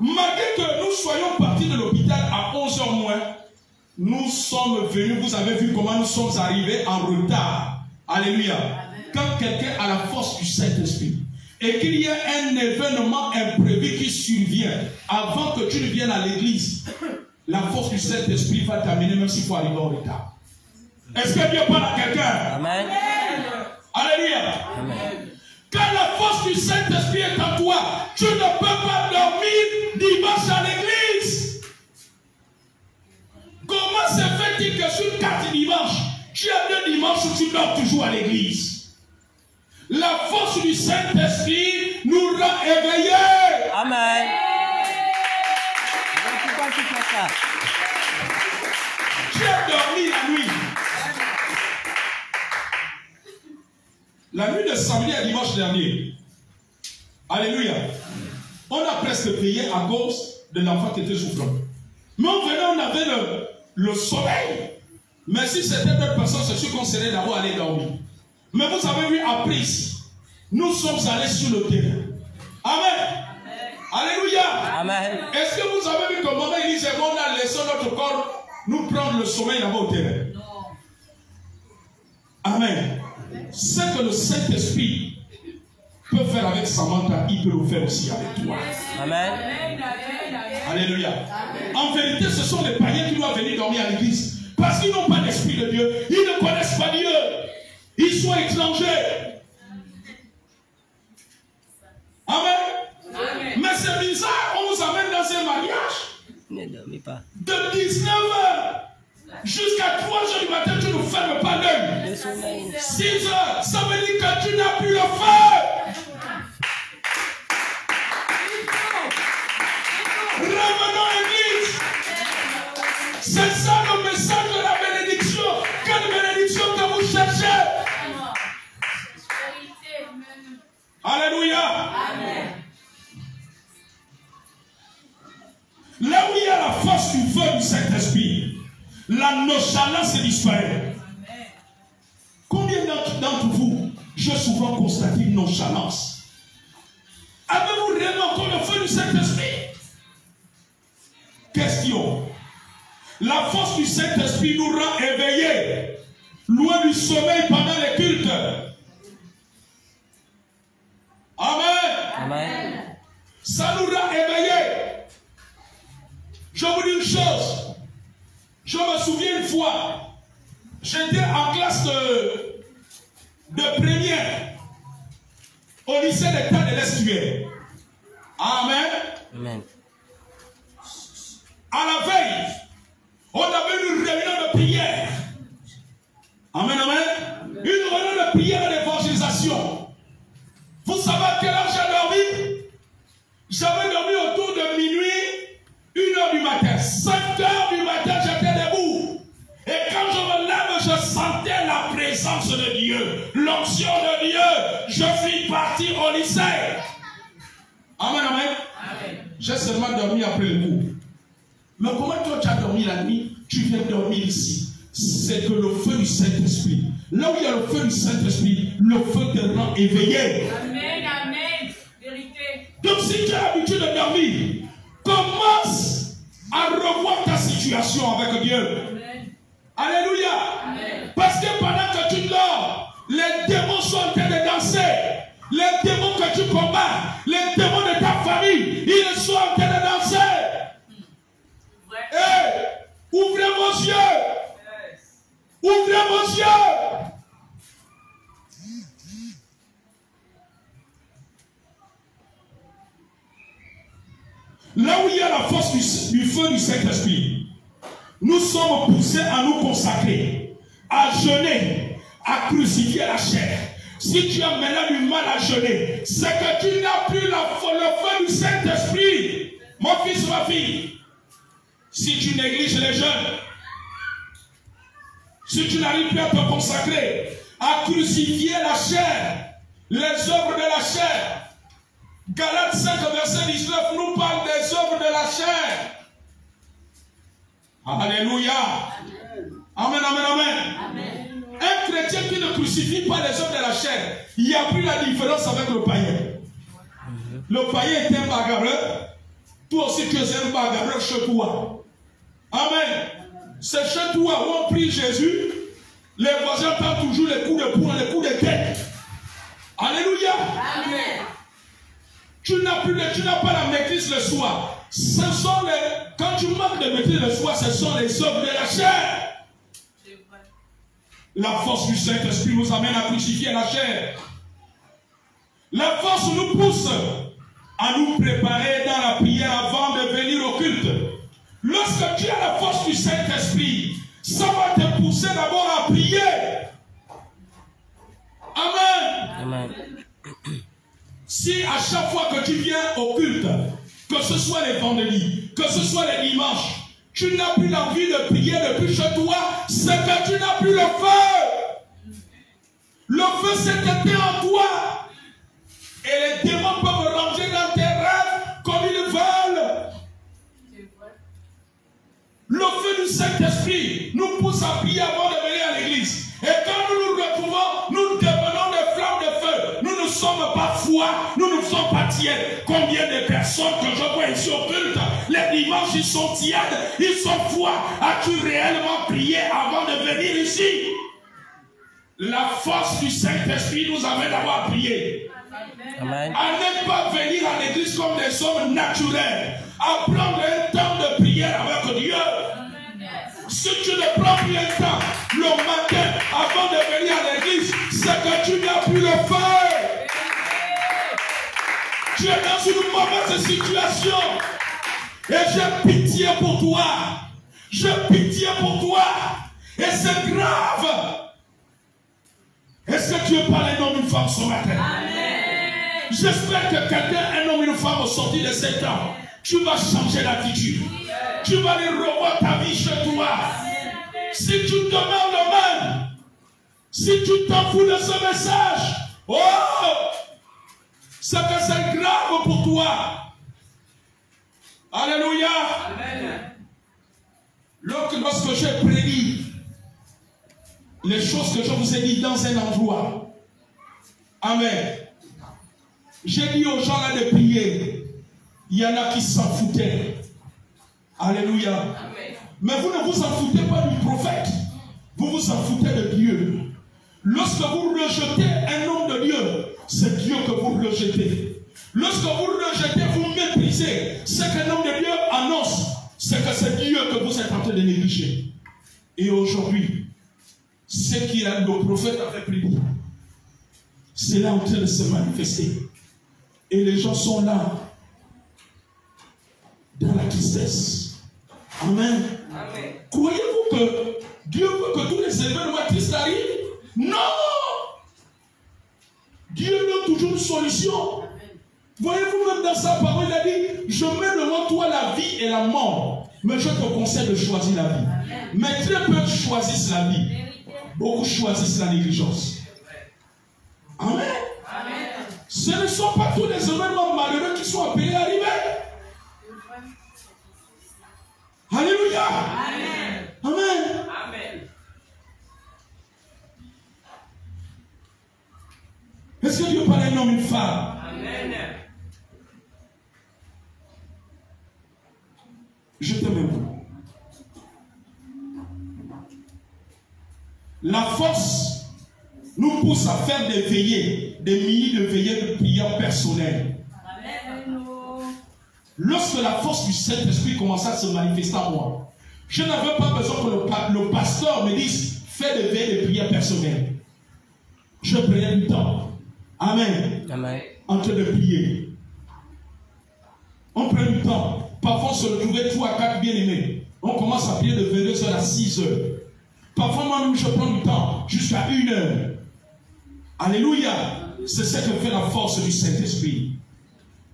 Malgré que nous soyons partis de l'hôpital à 11h moins, nous sommes venus, vous avez vu comment nous sommes arrivés en retard. Alléluia. Quand quelqu'un a la force du Saint-Esprit et qu'il y a un événement imprévu qui survient avant que tu ne viennes à l'église, la force du Saint-Esprit va t'amener même s'il faut arriver en retard. Est-ce que Dieu parle à quelqu'un? Amen. Alléluia. Amen. Quand la force du Saint-Esprit est en toi, tu ne peux pas dormir dimanche à l'église. Comment se fait-il que sur 4 dimanches, tu as 2 dimanches où tu dors toujours à l'église? La force du Saint-Esprit nous rend éveillés. Amen. Pourquoi tu fais ça? Tu as dormi la nuit. La nuit de samedi à dimanche dernier. Alléluia. On a presque payé à cause de l'enfant qui était souffrant. Mais on venait, on avait le soleil. Mais si c'était d'autres personnes, c'est sûr qu'on serait d'abord allé dormir. Mais vous avez vu après ici, nous sommes allés sur le terrain. Amen. Alléluia. Amen. Est-ce que vous avez vu comment il disait, on a laissé notre corps nous prendre le sommeil là-bas au terrain? Non. Amen. Ce que le Saint-Esprit peut faire avec Samantha, il peut le faire aussi avec toi. Amen. Alléluia. Amen. En vérité, ce sont les païens qui doivent venir dormir à l'église. Parce qu'ils n'ont pas l'Esprit de Dieu. Ils ne connaissent pas Dieu. Ils sont étrangers. Amen. Amen. Mais c'est bizarre, on nous amène dans un mariage. Ne dormez pas. De 19h jusqu'à 3h du matin, tu ne fermes pas l'œil. 6h, ça veut dire que tu n'as plus le feu. Revenons à l'église. C'est ça le message de la bénédiction. Quelle bénédiction que vous cherchez? Alléluia. Amen. Là où il y a la force du feu du Saint-Esprit, la nonchalance disparaît. Combien d'entre vous, j'ai souvent constaté une nonchalance? Avez-vous réellement encore le feu du Saint-Esprit? Question. La force du Saint-Esprit nous rend éveillés, loin du sommeil pendant les cultes. Amen. Amen. Ça nous rend éveillés. Je vous dis une chose. Je me souviens une fois, j'étais en classe de première au lycée d'État de l'Estuaire. Amen. Amen. À la veille, on avait une réunion de prière. Amen, amen. Une réunion de prière et d'évangélisation. Vous savez à quelle heure j'ai dormi? J'avais dormi autour de minuit, 1h du matin. 5h du matin, j'étais debout. Et quand je me lève, je sentais la présence de Dieu, l'onction de Dieu. Je suis parti au lycée. Amen, amen. Amen. J'ai seulement dormi après le cours. Mais comment toi tu as dormi la nuit? Tu viens dormir ici. C'est que le feu du Saint-Esprit, là où il y a le feu du Saint-Esprit, le feu te rend éveillé. Amen, amen. Vérité. si tu as l'habitude de dormir, commence à revoir ta situation avec Dieu. Alléluia. Parce que pendant que tu dors, les démons sont en train de danser. Les démons que tu combats, les démons de ta famille, ils sont en train de danser. Hey, ouvrez vos yeux. Ouvrez vos yeux. Là où il y a la force du feu du Saint-Esprit, nous sommes poussés à nous consacrer, à jeûner, à crucifier la chair. Si tu as maintenant du mal à jeûner, c'est que tu n'as plus le feu du Saint-Esprit. Mon fils, ma fille, si tu négliges les jeûnes, si tu n'arrives plus à te consacrer, à crucifier la chair, les œuvres de la chair, Galates 5, verset 19 nous parle des œuvres de la chair. Alléluia. Amen, amen, amen. Amen. Un chrétien qui ne crucifie pas les œuvres de la chair, il n'y a plus la différence avec le païen. Le païen est un bagarreur. Toi aussi tu es un bagarreur chez toi. Amen. C'est chez toi où on prie Jésus. Les voisins parlent toujours les coups de poing, les coups de tête. Alléluia. Amen. Tu n'as pas la maîtrise le soir. Ce sont quand tu manques de maîtrise le soir, ce sont les œuvres de la chair. La force du Saint-Esprit nous amène à crucifier la chair. La force nous pousse à nous préparer dans la prière avant de venir au culte. Lorsque tu as la force du Saint-Esprit, ça va te pousser d'abord à prier. Amen. Amen. Si à chaque fois que tu viens au culte, que ce soit les vendredis, que ce soit les dimanches, tu n'as plus l'envie de prier depuis chez toi, c'est que tu n'as plus le feu. Le feu s'est éteint en toi. Et les démons peuvent ranger dans tes rêves comme ils veulent. Le feu du Saint-Esprit nous pousse à prier avant de venir à l'église. Et quand nous nous retrouvons, nous devenons des flammes de feu. Nous ne sommes pas froids, nous ne sommes pas tièdes. Combien de personnes que je vois ici au culte, les dimanches ils sont tièdes, ils sont froids. As-tu réellement prié avant de venir ici? La force du Saint-Esprit nous amène d'abord à prier. Amen. À ne pas venir à l'église comme des hommes naturels. À prendre un temps de prière avec Dieu. Si tu ne prends plus un temps le matin avant de venir à l'église, c'est que tu n'as plus le feu. Tu es dans une mauvaise situation. Et j'ai pitié pour toi. J'ai pitié pour toi. Et c'est grave. Est-ce que tu es pas un homme ou une femme ce matin? Amen. J'espère que quelqu'un, un homme ou une femme, au sortir de cet temps, tu vas changer d'attitude. Tu vas aller revoir ta vie chez toi. Si tu demeures le même, si tu t'en fous de ce message, oh, c'est que c'est grave pour toi. Alléluia. Amen. Lorsque j'ai prédit les choses que je vous ai dit dans un endroit, amen, j'ai dit aux gens là de prier. Il y en a qui s'en foutaient. Alléluia. Amen. Mais vous ne vous en foutez pas du prophète. Vous vous en foutez de Dieu. Lorsque vous rejetez un homme de Dieu, c'est Dieu que vous rejetez. Lorsque vous rejetez, vous méprisez ce qu'un homme de Dieu annonce, c'est que c'est Dieu que vous êtes en train de négliger. Et aujourd'hui, ce qui est le prophète avait prédit, c'est là en train de se manifester. Et les gens sont là, dans la tristesse. Amen. Amen. Croyez-vous que Dieu veut que tous les événements tristes arrivent? Non! Dieu donne toujours une solution. Voyez-vous, même dans sa parole, il a dit, je mets devant toi la vie et la mort, mais je te conseille de choisir la vie. Amen. Mais très peu choisissent la vie. Beaucoup choisissent la négligence. Amen. Amen. Ce ne sont pas tous les événements malheureux qui sont appelés à arriver. Alléluia. Amen. Amen. Amen. Est-ce que Dieu parle à un homme et une femme? Amen. Je t'aime beaucoup. La force nous pousse à faire des veillées, des milliers de veillées de prière personnelles. Lorsque la force du Saint-Esprit commençait à se manifester en moi, je n'avais pas besoin que le pasteur me dise fais des veillées de prière personnelles. Je prenais du temps. Amen. Amen. En train de prier. On prend du temps. Parfois on se retrouvait 3 à 4 bien-aimés. On commence à prier de 22h à 6h. Parfois moi-même je prends du temps jusqu'à 1h. Alléluia. C'est ce que fait la force du Saint-Esprit.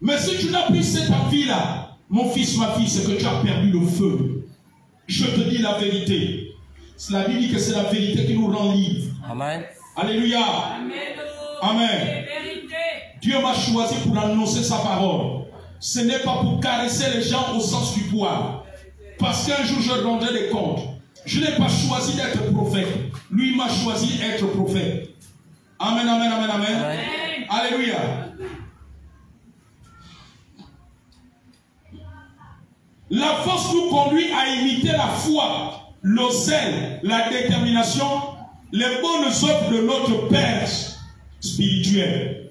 Mais si tu n'as plus cette envie-là, mon fils, ma fille, c'est que tu as perdu le feu. Je te dis la vérité. La Bible dit que c'est la vérité qui nous rend libres. Amen. Alléluia. Amen. Amen. Dieu m'a choisi pour annoncer sa parole. Ce n'est pas pour caresser les gens au sens du poil. Parce qu'un jour je rendrai des comptes. Je n'ai pas choisi d'être prophète. Lui m'a choisi d'être prophète. Amen, amen, amen, amen. Amen. Alléluia. La force nous conduit à imiter la foi, le zèle, la détermination, les bonnes œuvres de notre Père spirituel.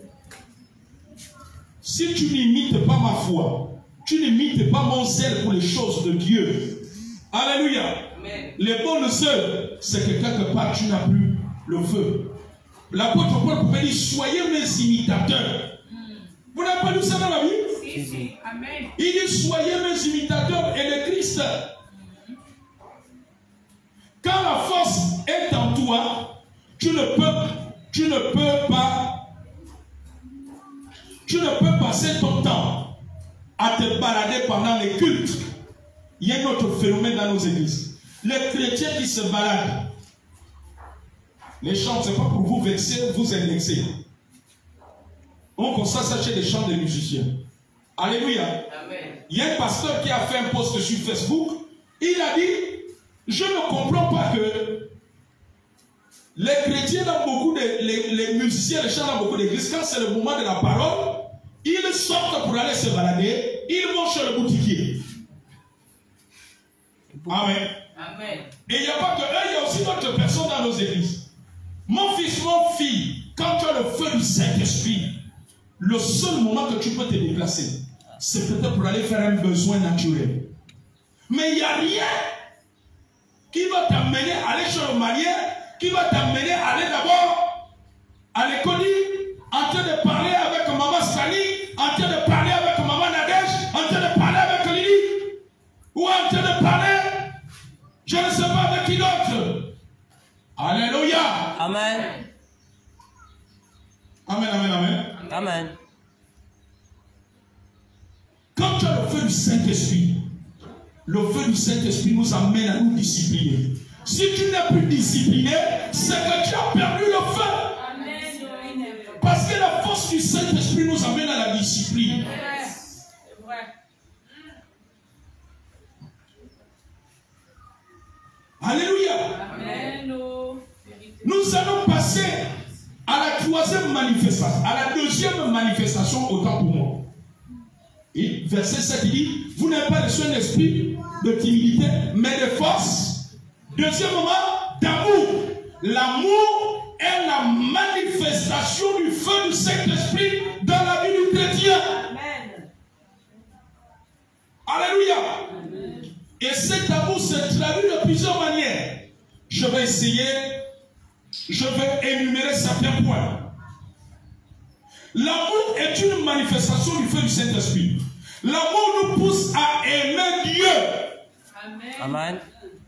Si tu n'imites pas ma foi, tu n'imites pas mon zèle pour les choses de Dieu. Alléluia. Amen. Les bonnes œuvres, c'est que quelque part tu n'as plus le feu. L'apôtre Paul pouvait dire soyez mes imitateurs. Vous n'avez pas lu ça dans la Bible? Si, si. Amen. Il dit soyez mes imitateurs et de Christ. Quand la force est en toi, tu ne peux passer ton temps à te balader pendant les cultes. Il y a un autre phénomène dans nos églises. Les chrétiens qui se baladent. Les chants, ce n'est pas pour vous vexer, vous indexer. On constate ça chez les chants des musiciens. Alléluia. Amen. Il y a un pasteur qui a fait un post sur Facebook. Il a dit, je ne comprends pas que les chrétiens dans beaucoup de, les musiciens, les chants dans beaucoup d'églises, quand c'est le moment de la parole, ils sortent pour aller se balader, ils vont chez le boutiquier. Amen. Amen. Et il n'y a pas que eux, il y a aussi d'autres personnes dans nos églises. Mon fils, mon fille, quand tu as le feu du Saint-Esprit, le seul moment que tu peux te déplacer, c'est peut-être pour aller faire un besoin naturel. Mais il n'y a rien qui va t'amener à aller chez le marié, qui va t'amener à aller d'abord à l'école, en train de parler avec maman Sally, en train de parler avec maman Nadège, en train de parler avec Lily, ou en train de parler, je ne sais pas avec qui d'autre. Alléluia. Amen. Amen, amen, amen. Amen. Quand tu as le feu du Saint-Esprit, le feu du Saint-Esprit nous amène à nous discipliner. Si tu n'es plus discipliné, c'est que tu as perdu le feu. Amen. Parce que la force du Saint-Esprit nous amène à la discipline. C'est vrai. Alléluia. Amen. Nous allons passer à la troisième manifestation, à la deuxième manifestation autant pour moi. Et verset 7 il dit, vous n'avez pas reçu un esprit de timidité, mais de force. Deuxièmement, d'amour. L'amour est la manifestation du feu du Saint-Esprit dans la vie du chrétien. Amen. Alléluia. Et cet amour se traduit de plusieurs manières. Je vais essayer, je vais énumérer certains points. L'amour est une manifestation du feu du Saint-Esprit. L'amour nous pousse à aimer Dieu. Amen. Amen.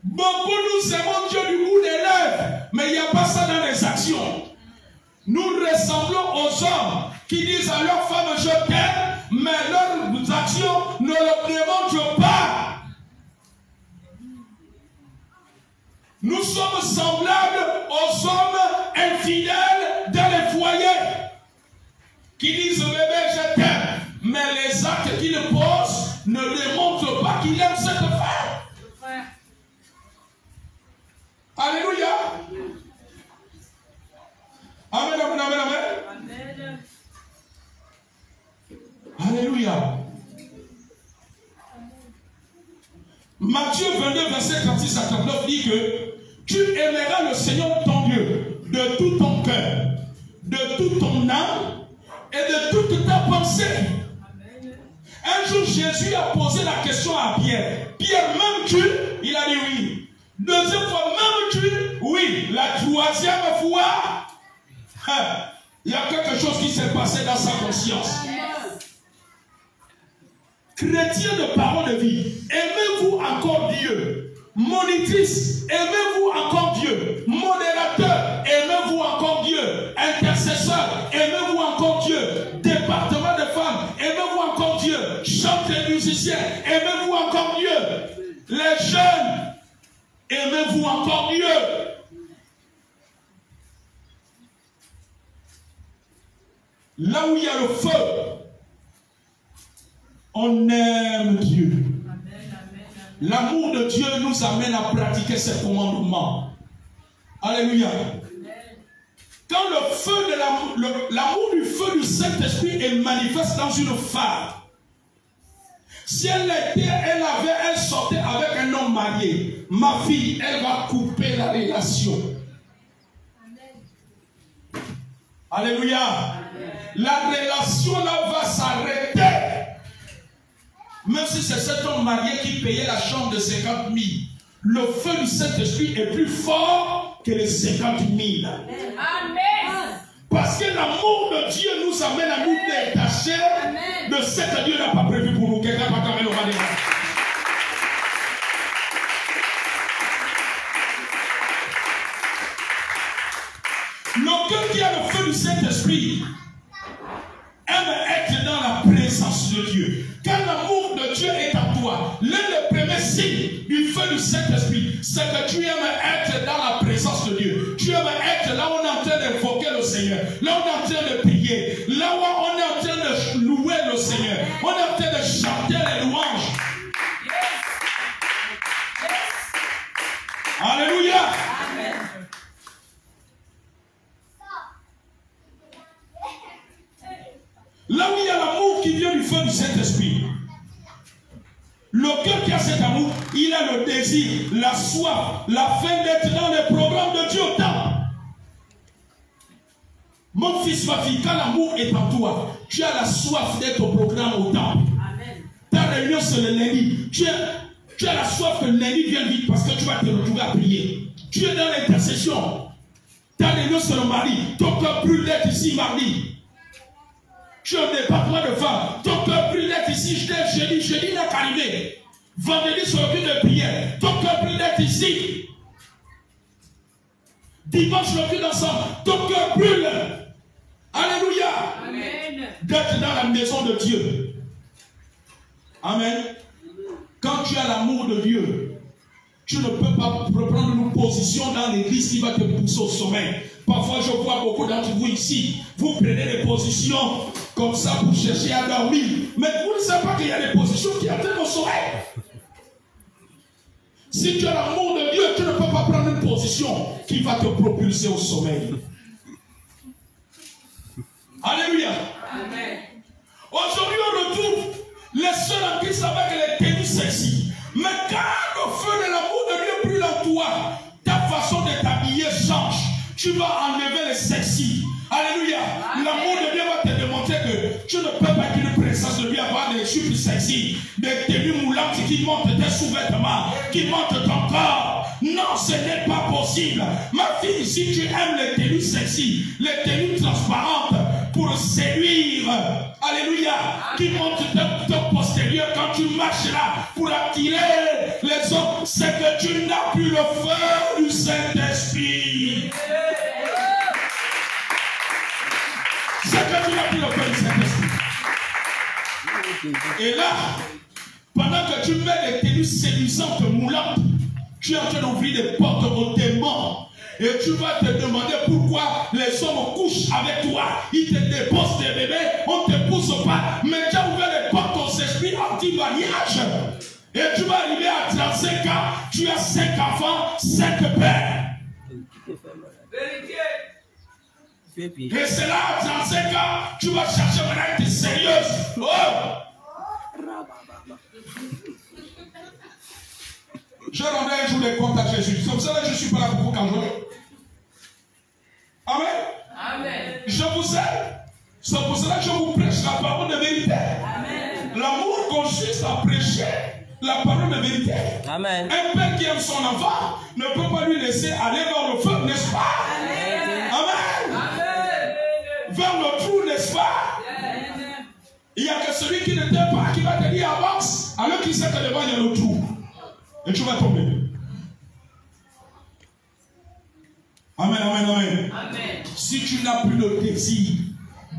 Beaucoup nous aimons Dieu du bout des lèvres, mais il n'y a pas ça dans les actions. Nous ressemblons aux hommes qui disent à leur femme je t'aime, mais leurs actions ne le démontrent pas. Nous sommes semblables aux hommes infidèles dans les foyers qui disent bébé je t'aime, mais les actes qu'ils posent ne démontrent pas qu'ils aiment cette femme. Ouais. Alléluia. Amen, amen, amen, Amen. amen. Alléluia. Matthieu 22, verset 36 à 39 dit que tu aimeras le Seigneur ton Dieu de tout ton cœur, de toute ton âme et de toute ta pensée. Un jour, Jésus a posé la question à Pierre. Pierre, m'aimes-tu? Il a dit oui. Deuxième fois, m'aimes-tu? Oui. La troisième fois, il y a quelque chose qui s'est passé dans sa conscience. Chrétien de parole de vie, aimez-vous encore Dieu? Monitrice, aimez-vous encore Dieu? Modérateur, aimez-vous encore Dieu? Intercesseur, aimez-vous encore Dieu? Département de femmes, aimez-vous encore Dieu? Chanteur musicien, aimez-vous encore Dieu? Les jeunes, aimez-vous encore Dieu? Là où il y a le feu, on aime Dieu. L'amour de Dieu nous amène à pratiquer ses commandements. Alléluia. Quand le feu de l'amour du feu du Saint-Esprit est manifeste dans une femme, si elle sortait avec un homme marié, ma fille, elle va couper la relation. Alléluia. La relation là va s'arrêter. Même si c'est cet homme marié qui payait la chambre de 50 000, le feu du Saint-Esprit est plus fort que les 50 000. Amen. Parce que l'amour de Dieu nous amène à nous détacher de ce que Dieu n'a pas prévu pour nous. Quelqu'un va quand même le roi des rois. Le cœur qui a le feu du Saint-Esprit aime être dans la présence de Dieu. Quand l'amour de Dieu est en toi, l'un des premiers signes du feu du Saint-Esprit, c'est que tu aimes être dans la présence de Dieu. Tu aimes être là où on est en train d'invoquer le Seigneur, là où on est en train de prier, là où on est en train de louer le Seigneur, on est en train de chanter les louanges. Alléluia. Amen. Là où il y a l'amour qui vient du feu du Saint-Esprit, le cœur qui a cet amour, il a le désir, la soif, la faim d'être dans les programmes de Dieu au temple. Mon fils, ma fille, quand l'amour est en toi, tu as la soif d'être au programme au temple. Amen. Ta réunion c'est le lundi. Tu as la soif que le lundi vienne vite parce que tu vas te retrouver à prier. Tu es dans l'intercession. Ta réunion c'est le mardi. Ton cœur brûle d'être ici mardi. Tu es au département de femmes. Ton cœur brûle d'être ici jeudi n'a qu'à arriver. Vendredi c'est le culte de prière. Ton cœur brûle d'être ici. Dimanche le culte ensemble. Ton cœur brûle. Alléluia. Amen. D'être dans la maison de Dieu. Amen. Quand tu as l'amour de Dieu, tu ne peux pas prendre une position dans l'église qui va te pousser au sommet. Parfois, je vois beaucoup d'entre vous ici, vous prenez des positions comme ça pour chercher à dormir. Mais vous ne savez pas qu'il y a des positions qui atteignent au sommet. Si tu as l'amour de Dieu, tu ne peux pas prendre une position qui va te propulser au sommet. Alléluia. Amen. Aujourd'hui, on retrouve les seuls en Christ avec les tenues sexy. Mais quand le feu de l'amour de Dieu brûle en toi, ta façon de t'habiller change. Tu vas enlever les sexy. Alléluia. L'amour de Dieu va te démontrer que tu ne peux pas être une présence de Dieu avoir des chutes sexy, des tenues moulantes qui montent tes sous-vêtements, qui montent ton corps. Non, ce n'est pas possible. Ma fille, si tu aimes les tenues sexy, les tenues transparentes pour séduire, alléluia, qui montent ton postérieur quand tu marches là pour attirer les hommes, c'est que tu n'as plus le feu du Saint-Esprit. C'est que tu n'as plus le feu du Saint-Esprit. Et là, pendant que tu mets les tenues séduisantes moulantes, tu es en train d'ouvrir des portes aux démons. Et tu vas te demander pourquoi les hommes couchent avec toi. Ils te déposent des bébés, on ne te pousse pas. Mais tu as ouvert les portes aux esprits anti-mariage. Et tu vas arriver à 35 ans, tu as 5 enfants, 5 pères. Et c'est là, à 35 ans, tu vas chercher maintenant à être sérieuse. Oh! Je rendrai un jour les comptes à Jésus. C'est pour ça que je ne suis pas là pour vous canjoler. Amen. Amen. Je vous aime. C'est pour cela que je vous prêche la parole de vérité. Amen. L'amour consiste à prêcher la parole de vérité. Amen. Un père qui aime son enfant ne peut pas lui laisser aller vers le feu, n'est-ce pas? Amen. Amen. Amen. Vers le trou, n'est-ce pas? Il n'y a que celui qui ne t'aime pas qui va te dire avance, alors qu'il sait que devant il y a le trou. Et tu vas tomber. Amen, amen, amen. Amen. Si tu n'as plus le désir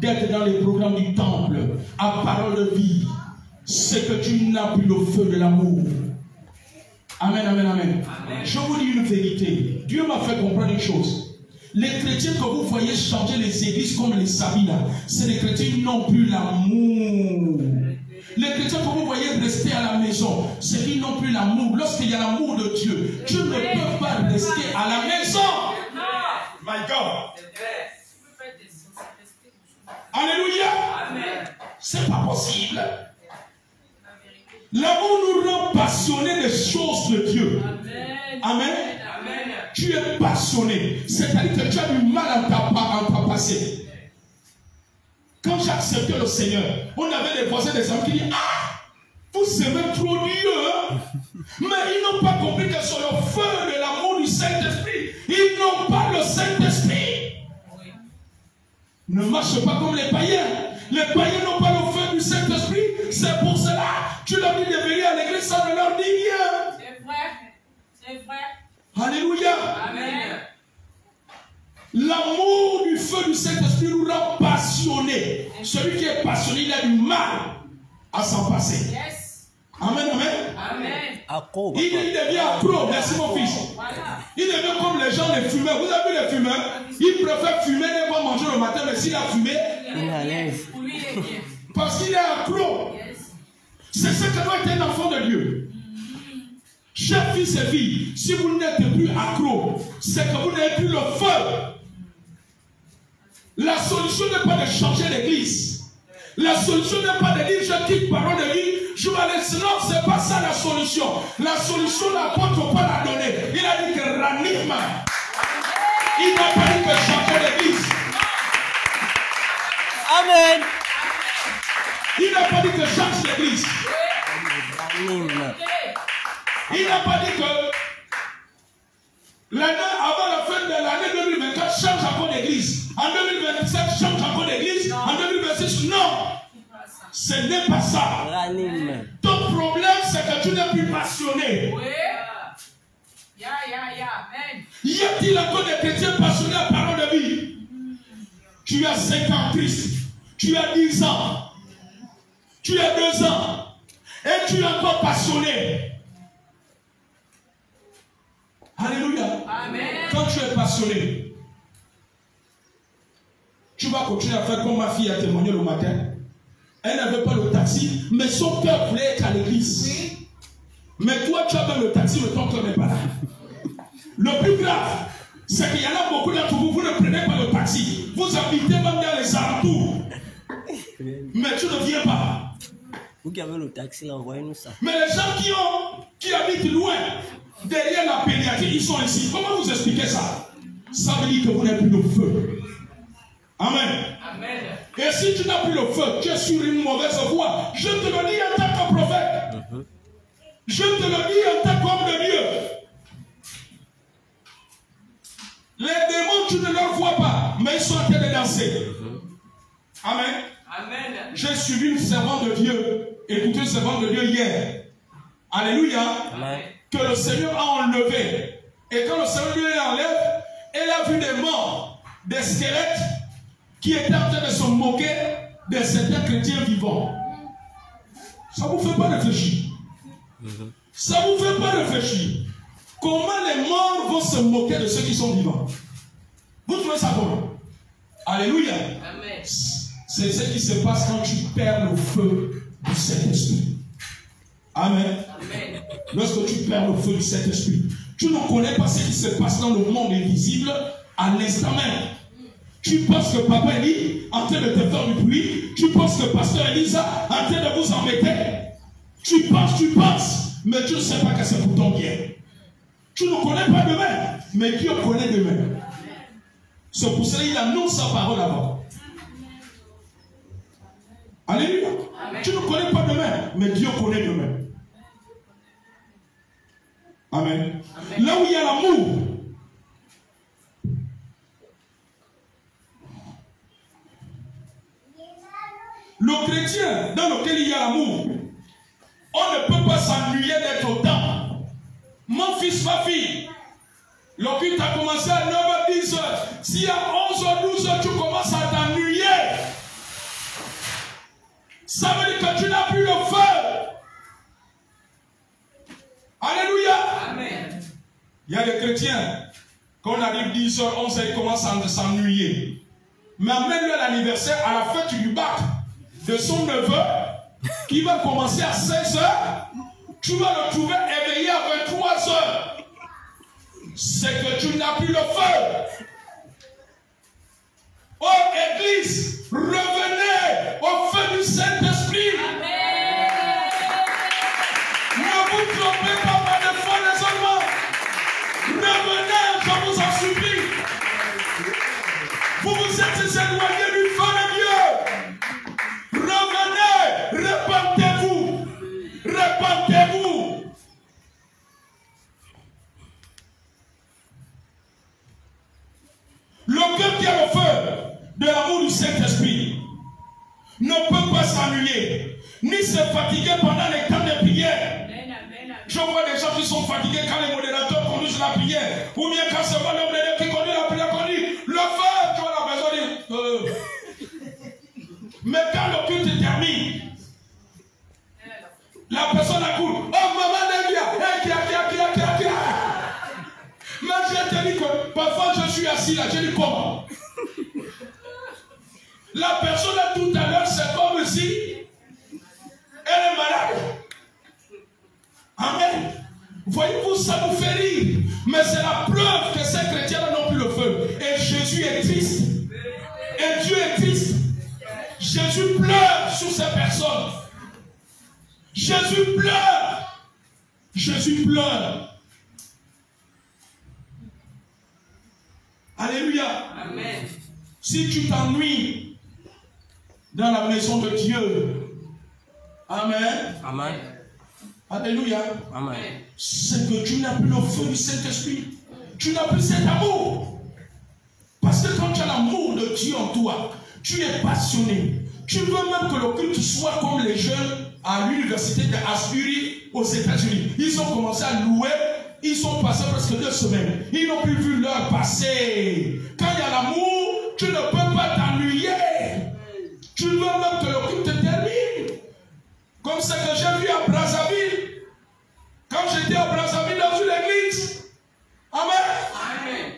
d'être dans les programmes du temple, à parole de vie, c'est que tu n'as plus le feu de l'amour. Amen, amen, amen. Amen. Je vous dis une vérité. Dieu m'a fait comprendre une chose. Les chrétiens que vous voyez changer les églises comme les Sabina, c'est les chrétiens qui n'ont plus l'amour. Les chrétiens que vous voyez rester à la maison, c'est qu'ils n'ont plus l'amour. Lorsqu'il y a l'amour de Dieu, Dieu ne peut pas rester à la maison. My God. Alléluia. Amen. C'est pas possible. L'amour nous rend passionnés des choses de Dieu. Amen. Amen. Amen. Tu es passionné. C'est-à-dire que tu as du mal à ta passé. Quand j'ai accepté le Seigneur, on avait des voisins, des amis qui disent, ah, vous aimez trop Dieu. Hein? Mais ils n'ont pas compris que sur le feu de l'amour du Saint-Esprit, ils n'ont pas le Saint-Esprit. Oui. Ne marche pas comme les païens. Les païens n'ont pas le feu du Saint-Esprit. C'est pour cela tu leur dis de venir à l'église, ça ne leur dit rien. C'est vrai. C'est vrai. Alléluia. Amen. L'amour du feu du Saint-Esprit nous rend passionnés. Celui qui est passionné, il a du mal à s'en passer. Yes. Amen, amen. Amen. Il devient accro, merci mon fils. Voilà. Il devient comme les gens, les fumeurs. Vous avez vu les fumeurs? Ils préfèrent fumer, ne pas manger le matin, mais s'il a fumé, Il a l'aise. Pour lui, il est bien. parce qu'il est accro. Yes. C'est ce que doit être un enfant de Dieu. Chers fils et filles, si vous n'êtes plus accro, c'est que vous n'avez plus le feu. La solution n'est pas de changer l'église. La solution n'est pas de dire je quitte parole de vie, je vais aller. Non, ce n'est pas ça la solution. La solution, l'apôtre Paul l'a donné. Il a dit que ranima. Il n'a pas dit que changer l'église. Amen. Il n'a pas dit que change l'église. Amen. Il n'a pas dit que l'année avant la fin de l'année 2024 change encore d'église. En 2027 change encore d'église. En 2026, non. Ce n'est pas ça. Ranime. Ton problème, c'est que tu n'es plus passionné. Oui. Amen. Y a-t-il encore des chrétiens passionnés à parole de vie? Tu as 5 ans Christ. Tu as 10 ans. Tu as 2 ans. Et tu es encore passionné. Alléluia. Amen. Quand tu es passionné, tu vas continuer à faire comme ma fille a témoigné le matin. Elle n'avait pas le taxi, mais son cœur voulait être à l'église. Oui. Mais toi, tu as même le taxi, mais ton cœur n'est pas là. Le plus grave, c'est qu'il y en a beaucoup d'entre vous, vous ne prenez pas le taxi. Vous habitez même dans les alentours. Mais tu ne viens pas. Vous qui avez le taxi, envoyez-nous ça. Mais les gens qui habitent loin, derrière la pédiatrie, ils sont ici. Comment vous expliquez ça? Ça veut dire que vous n'avez plus de feu. Amen. Amen. Et si tu n'as plus le feu, tu es sur une mauvaise voie. Je te le dis en tant que prophète. Je te le dis en tant qu'homme de Dieu. Les démons, tu ne leur vois pas, mais ils sont en train de danser. Amen. Amen. J'ai suivi une servante de Dieu. Écoutez une servante de Dieu hier. Alléluia. Amen. Que le Seigneur a enlevé. Et quand le Seigneur lui enlève, elle a vu des morts, des squelettes qui étaient en train de se moquer de certains chrétiens vivants. Ça ne vous fait pas réfléchir. Ça ne vous fait pas réfléchir. Comment les morts vont se moquer de ceux qui sont vivants? Vous trouvez ça comment? Alléluia. Amen. C'est ce qui se passe quand tu perds le feu du Saint-Esprit. Amen. Amen. Lorsque tu perds le feu du Saint-Esprit, tu ne connais pas ce qui se passe dans le monde invisible à l'instant même. Tu penses que Papa Eli en train de te faire du bruit. Tu penses que Pasteur Elisa en train de vous embêter. Tu penses, mais tu ne sais pas que c'est pour ton bien. Tu ne connais pas demain, mais Dieu connaît demain. C'est pour cela qu'il annonce sa parole là-bas. Alléluia. Amen. Tu ne connais pas demain, mais Dieu connaît demain. Amen. Amen. Là où il y a l'amour, le chrétien dans lequel il y a l'amour, on ne peut pas s'ennuyer d'être au temple. Mon fils, ma fille, le culte a commencé à 9h, 10h. Si à 11h, 12h, tu commences à t'ennuyer, ça veut dire que tu n'as plus le feu. Alléluia. Amen. Il y a des chrétiens, quand on arrive 10h, 11h, ils commencent à s'ennuyer. Mais amène-le à l'anniversaire, à la fête du bac de son neveu, qui va commencer à 16h, tu vas le trouver éveillé à 23h. C'est que tu n'as plus le feu. Oh, Église, revenez au feu du Saint-Esprit. Ne vous trompez pas par de faux raisonnements. Revenez, je vous en supplie. Vous vous êtes éloignés du feu de Dieu. Revenez, répentez-vous. Répentez-vous. Le cœur qui a le feu de l'amour du Saint-Esprit ne peut pas s'ennuyer, ni se fatiguer pendant les temps de prière. Je vois des gens qui sont fatigués quand les modérateurs conduisent la prière, ou bien quand c'est pas l'homme de Dieu qui conduit la prière, qu'on dit le feu, tu vois la maison dit. Mais quand le culte termine, la personne accourt. Oh maman Nadia, mais je te dis que parfois je suis assis là, je dis comment? La personne tout à l'heure, c'est comme si elle est malade. Amen. Voyez-vous, ça nous fait rire. Mais c'est la preuve que ces chrétiens n'ont plus le feu. Et Jésus est triste. Et Dieu est triste. Jésus pleure sur ces personnes. Jésus pleure. Jésus pleure. Alléluia. Amen. Si tu t'ennuies dans la maison de Dieu, amen. Amen. Alléluia. Amen. C'est que tu n'as plus le feu du Saint-Esprit. Tu n'as plus cet amour. Parce que quand tu as l'amour de Dieu en toi, tu es passionné. Tu veux même que le culte soit comme les jeunes à l'université de Asbury aux États-Unis. Ils ont commencé à louer. Ils sont passés presque 2 semaines. Ils n'ont plus vu l'heure passer. Quand il y a l'amour, tu ne peux pas t'ennuyer. Tu veux même que le culte termine. Comme ce que j'ai vu à Brazzaville. Quand j'étais à Brazzaville dans une église. Amen. Amen.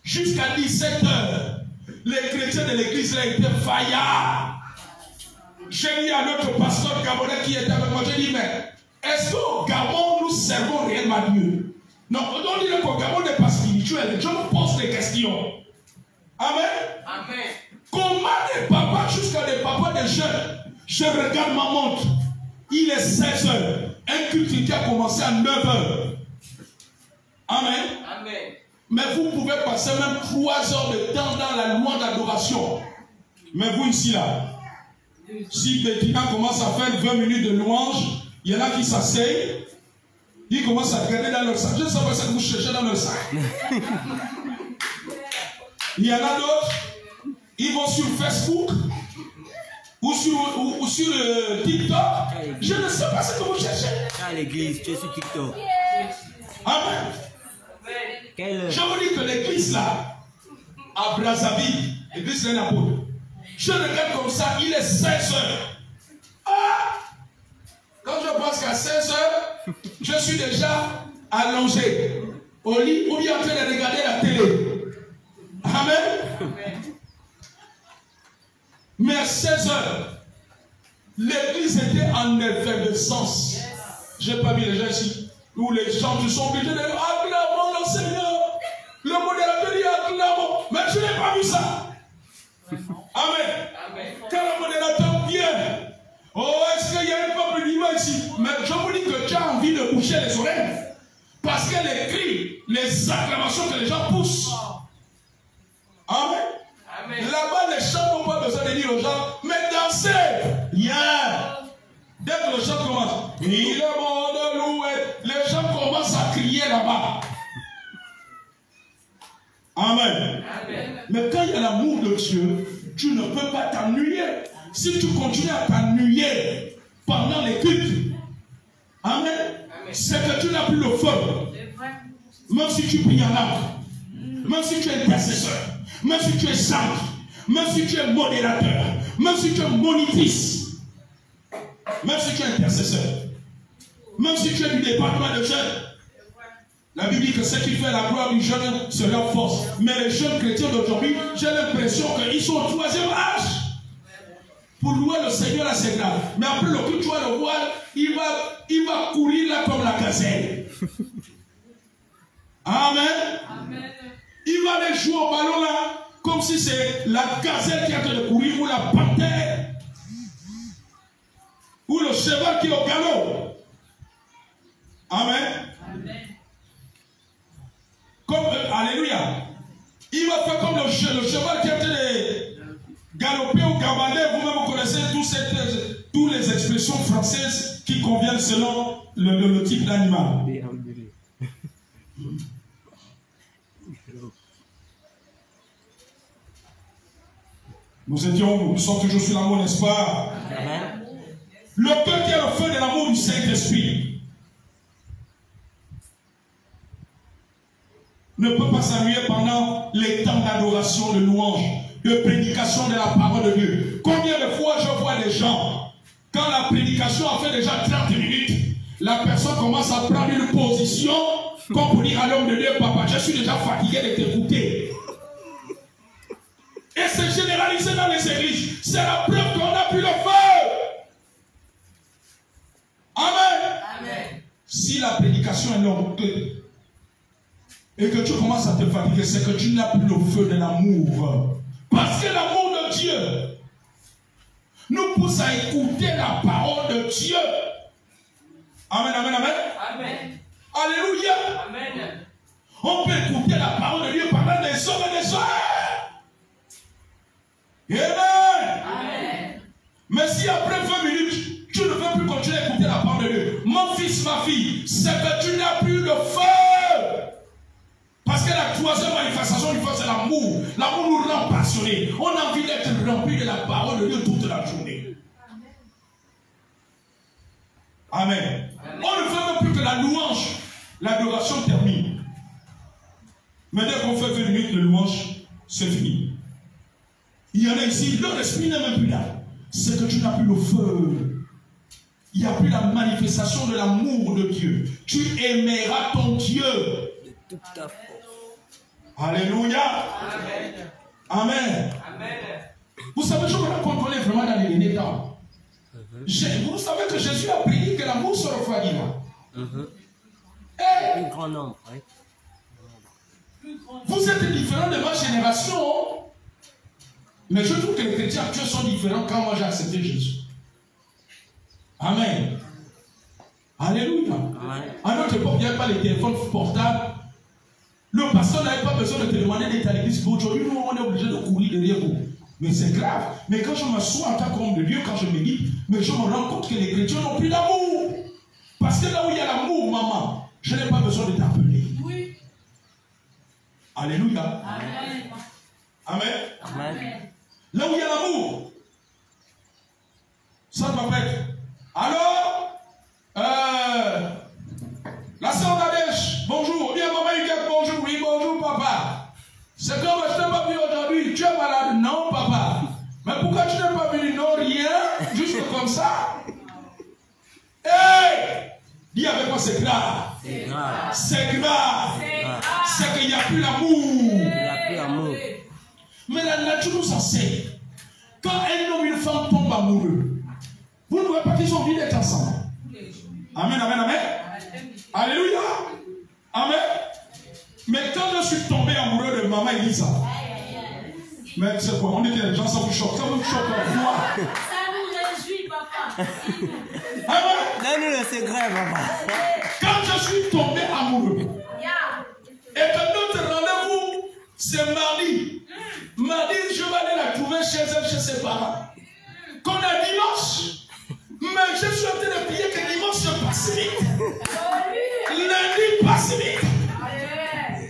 Jusqu'à 17h. Les chrétiens de l'église là étaient faillards. J'ai dit à notre pasteur gabonais qui était avec moi, j'ai dit, mais est-ce qu'au Gabon nous servons réellement Dieu? Non, on dit qu'au Gabon n'est pas spirituel. Je me pose des questions. Amen. Amen. Comment des papas, jusqu'à des papas des jeunes, je regarde ma montre, il est 16h. Un culte qui a commencé à 9h. Amen. Amen. Mais vous pouvez passer même 3 heures de temps dans la louange d'adoration. Mais vous ici là, si Bettina commence à faire 20 minutes de louange, il y en a qui s'asseyent, ils commencent à regarder dans leur sac. Je ne sais pas ce que vous cherchez dans leur sac. Il y en a d'autres, ils vont sur Facebook ou sur TikTok. Je ne sais pas ce que vous cherchez. À l'église, tu es sur TikTok. Amen. Je vous dis que l'église là, à Brazzaville, l'église de Napoli, je regarde comme ça, il est 16h. Ah! Quand je pense qu'à 16h, je suis déjà allongé au lit ou bien en train de regarder la télé. Amen. Mais à 16h, l'église était en effervescence. Je n'ai pas vu les gens ici où les gens qui sont obligés de dire acclamons le Seigneur. Le modérateur dit acclamons. Mais je n'ai pas vu ça. Amen. Amen. Quand le modérateur vient, oh, est-ce qu'il y a un peuple vivant ici? Mais je vous dis que tu as envie de boucher les oreilles. Parce que les cris les acclamations que les gens poussent. Amen. Là-bas, les chants n'ont pas besoin de dire aux gens, mais dansez. Yeah. Dès que le chant commence, il est bon de louer, les gens commencent à crier là-bas. Amen. Amen. Mais quand il y a l'amour de Dieu, tu ne peux pas t'ennuyer. Si tu continues à t'ennuyer pendant les cultes, amen, c'est que tu n'as plus le feu. Même si tu pries en langue, même si tu es intercesseur, même si tu es sage, même si tu es modérateur, même si tu es monitrice, même si tu es intercesseur, même si tu es du département de jeunes. La Bible dit que ce qui fait la gloire du jeune, c'est leur force. Mais les jeunes chrétiens d'aujourd'hui, j'ai l'impression qu'ils sont au troisième âge. Pour louer le Seigneur, là, c'est grave. Mais après le culte, tu vas le voir, il va courir là comme la gazelle. Amen. Amen. Il va aller jouer au ballon là, comme si c'est la gazelle qui est en train de courir, ou la panthère, ou le cheval qui est au galop. Amen. Amen. Alléluia. Il va faire comme le cheval qui est en train de galoper ou gambader. Vous-même, vous connaissez toutes les expressions françaises qui conviennent selon le type d'animal. Nous sommes toujours sur l'amour, n'est-ce pas? Amen. Le cœur qui a le feu de l'amour du Saint-Esprit ne peut pas s'ennuyer pendant les temps d'adoration, de louange, de prédication de la parole de Dieu. Combien de fois je vois des gens, quand la prédication a fait déjà 30 minutes, la personne commence à prendre une position comme pour dire à l'homme de Dieu, papa, je suis déjà fatigué de t'écouter. Et c'est généralisé dans les églises. C'est la preuve qu'on n'a plus le feu. Amen. Amen. Si la prédication est longue et que tu commences à te fatiguer, c'est que tu n'as plus le feu de l'amour. Parce que l'amour de Dieu nous pousse à écouter la parole de Dieu. Amen, amen, amen. Amen. Alléluia. Amen. On peut écouter la parole de Dieu pendant des heures et des heures. Amen. Amen. Mais si après 20 minutes, tu ne veux plus continuer à écouter la parole de Dieu, mon fils, ma fille, c'est que tu n'as plus le feu. Parce que la troisième manifestation du feu, c'est l'amour. L'amour nous rend passionnés. On a envie d'être rempli de la parole de Dieu toute la journée. Amen. Amen. On ne veut même plus que la louange, l'adoration termine. Mais dès qu'on fait 20 minutes de louange, c'est fini. Il y en a ici, leur esprit n'est même plus là. C'est que tu n'as plus le feu. Il n'y a plus la manifestation de l'amour de Dieu. Tu aimeras ton Dieu. Tout à fait. Alléluia. Amen. Amen. Amen. Vous savez, je me rends compte qu'on est vraiment dans les derniers temps. Vous savez que Jésus a prédit que l'amour se refroidira. Un grand nombre. Vous êtes différents de ma génération. Mais je trouve que les chrétiens actuels sont différents quand moi j'ai accepté Jésus. Amen. Alléluia. Amen. À notre époque, il n'y avait pas les téléphones portables. Le pasteur n'avait pas besoin de te demander d'être à l'église. Aujourd'hui, nous, on est obligé de courir derrière vous. Mais c'est grave. Mais quand je m'assois en tant qu'homme de Dieu, quand je médite, mais je me rends compte que les chrétiens n'ont plus d'amour. Parce que là où il y a l'amour, maman, je n'ai pas besoin de t'appeler. Oui. Alléluia. Amen. Amen. Amen. Là où il y a l'amour, ça ne va pas être. Alors, la sœur Nadège, bonjour. Bien, maman Huguette, bonjour. Oui, bonjour, papa. C'est comme je t'ai pas vu aujourd'hui. Tu es malade? Non, papa. Mais pourquoi tu n'es pas venu? Non, rien. Juste comme ça. Hey! Dis avec moi, c'est grave. C'est grave. C'est grave. C'est qu'il n'y a plus l'amour. Il n'y a plus l'amour. Mais la nature nous enseigne. Quand un homme et une femme tombent amoureux, vous ne voyez pas qu'ils ont envie d'être ensemble. Amen, amen, amen. Alléluia. Amen. Mais quand je suis tombé amoureux de maman Elisa, mais c'est quoi? On était les gens, ça vous choque. Ça vous choque en moi. Ça nous réjouit, papa. Amen. Donne-nous le secret, papa. Quand je suis tombé amoureux, c'est mardi. Mardi, je vais aller la trouver chez elle, chez ses parents. Qu'on a dimanche. Mais je suis en train de prier que dimanche passe vite. Lundi passe vite.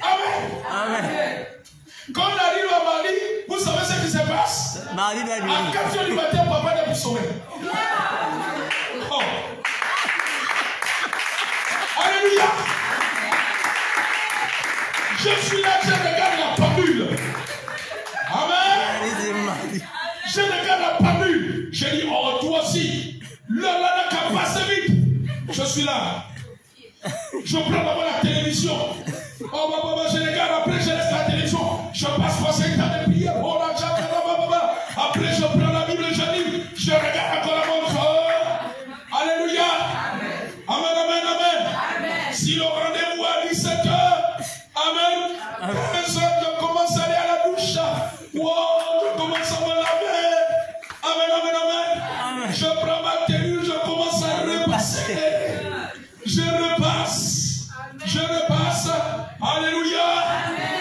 Amen. Amen. Quand on arrive à mardi, vous savez ce qui se passe? Mardi de la nuit. À 4 h du matin, papa n'est plus sommeil. Oh. Alléluia. Je suis là, je regarde la pendule. Amen. Je regarde la pendule. Je dis, oh, toi aussi. L'heure n'a qu'à passer vite. Je suis là. Je prends d'abord la télévision. Oh, papa, je regarde, après je laisse la télévision. Je passe par 5 ans de prière. Oh, là, après je prends la Bible, je lis. Je regarde encore la montre. Alléluia. Amen, amen, amen. Amen. Si le rendez-vous à 17 h, amen. Je commence à aller à la douche. Wow, je commence à me laver. Amen, amen, amen. Je prends ma tenue, je commence à repasser. Je repasse. Je repasse. Alléluia.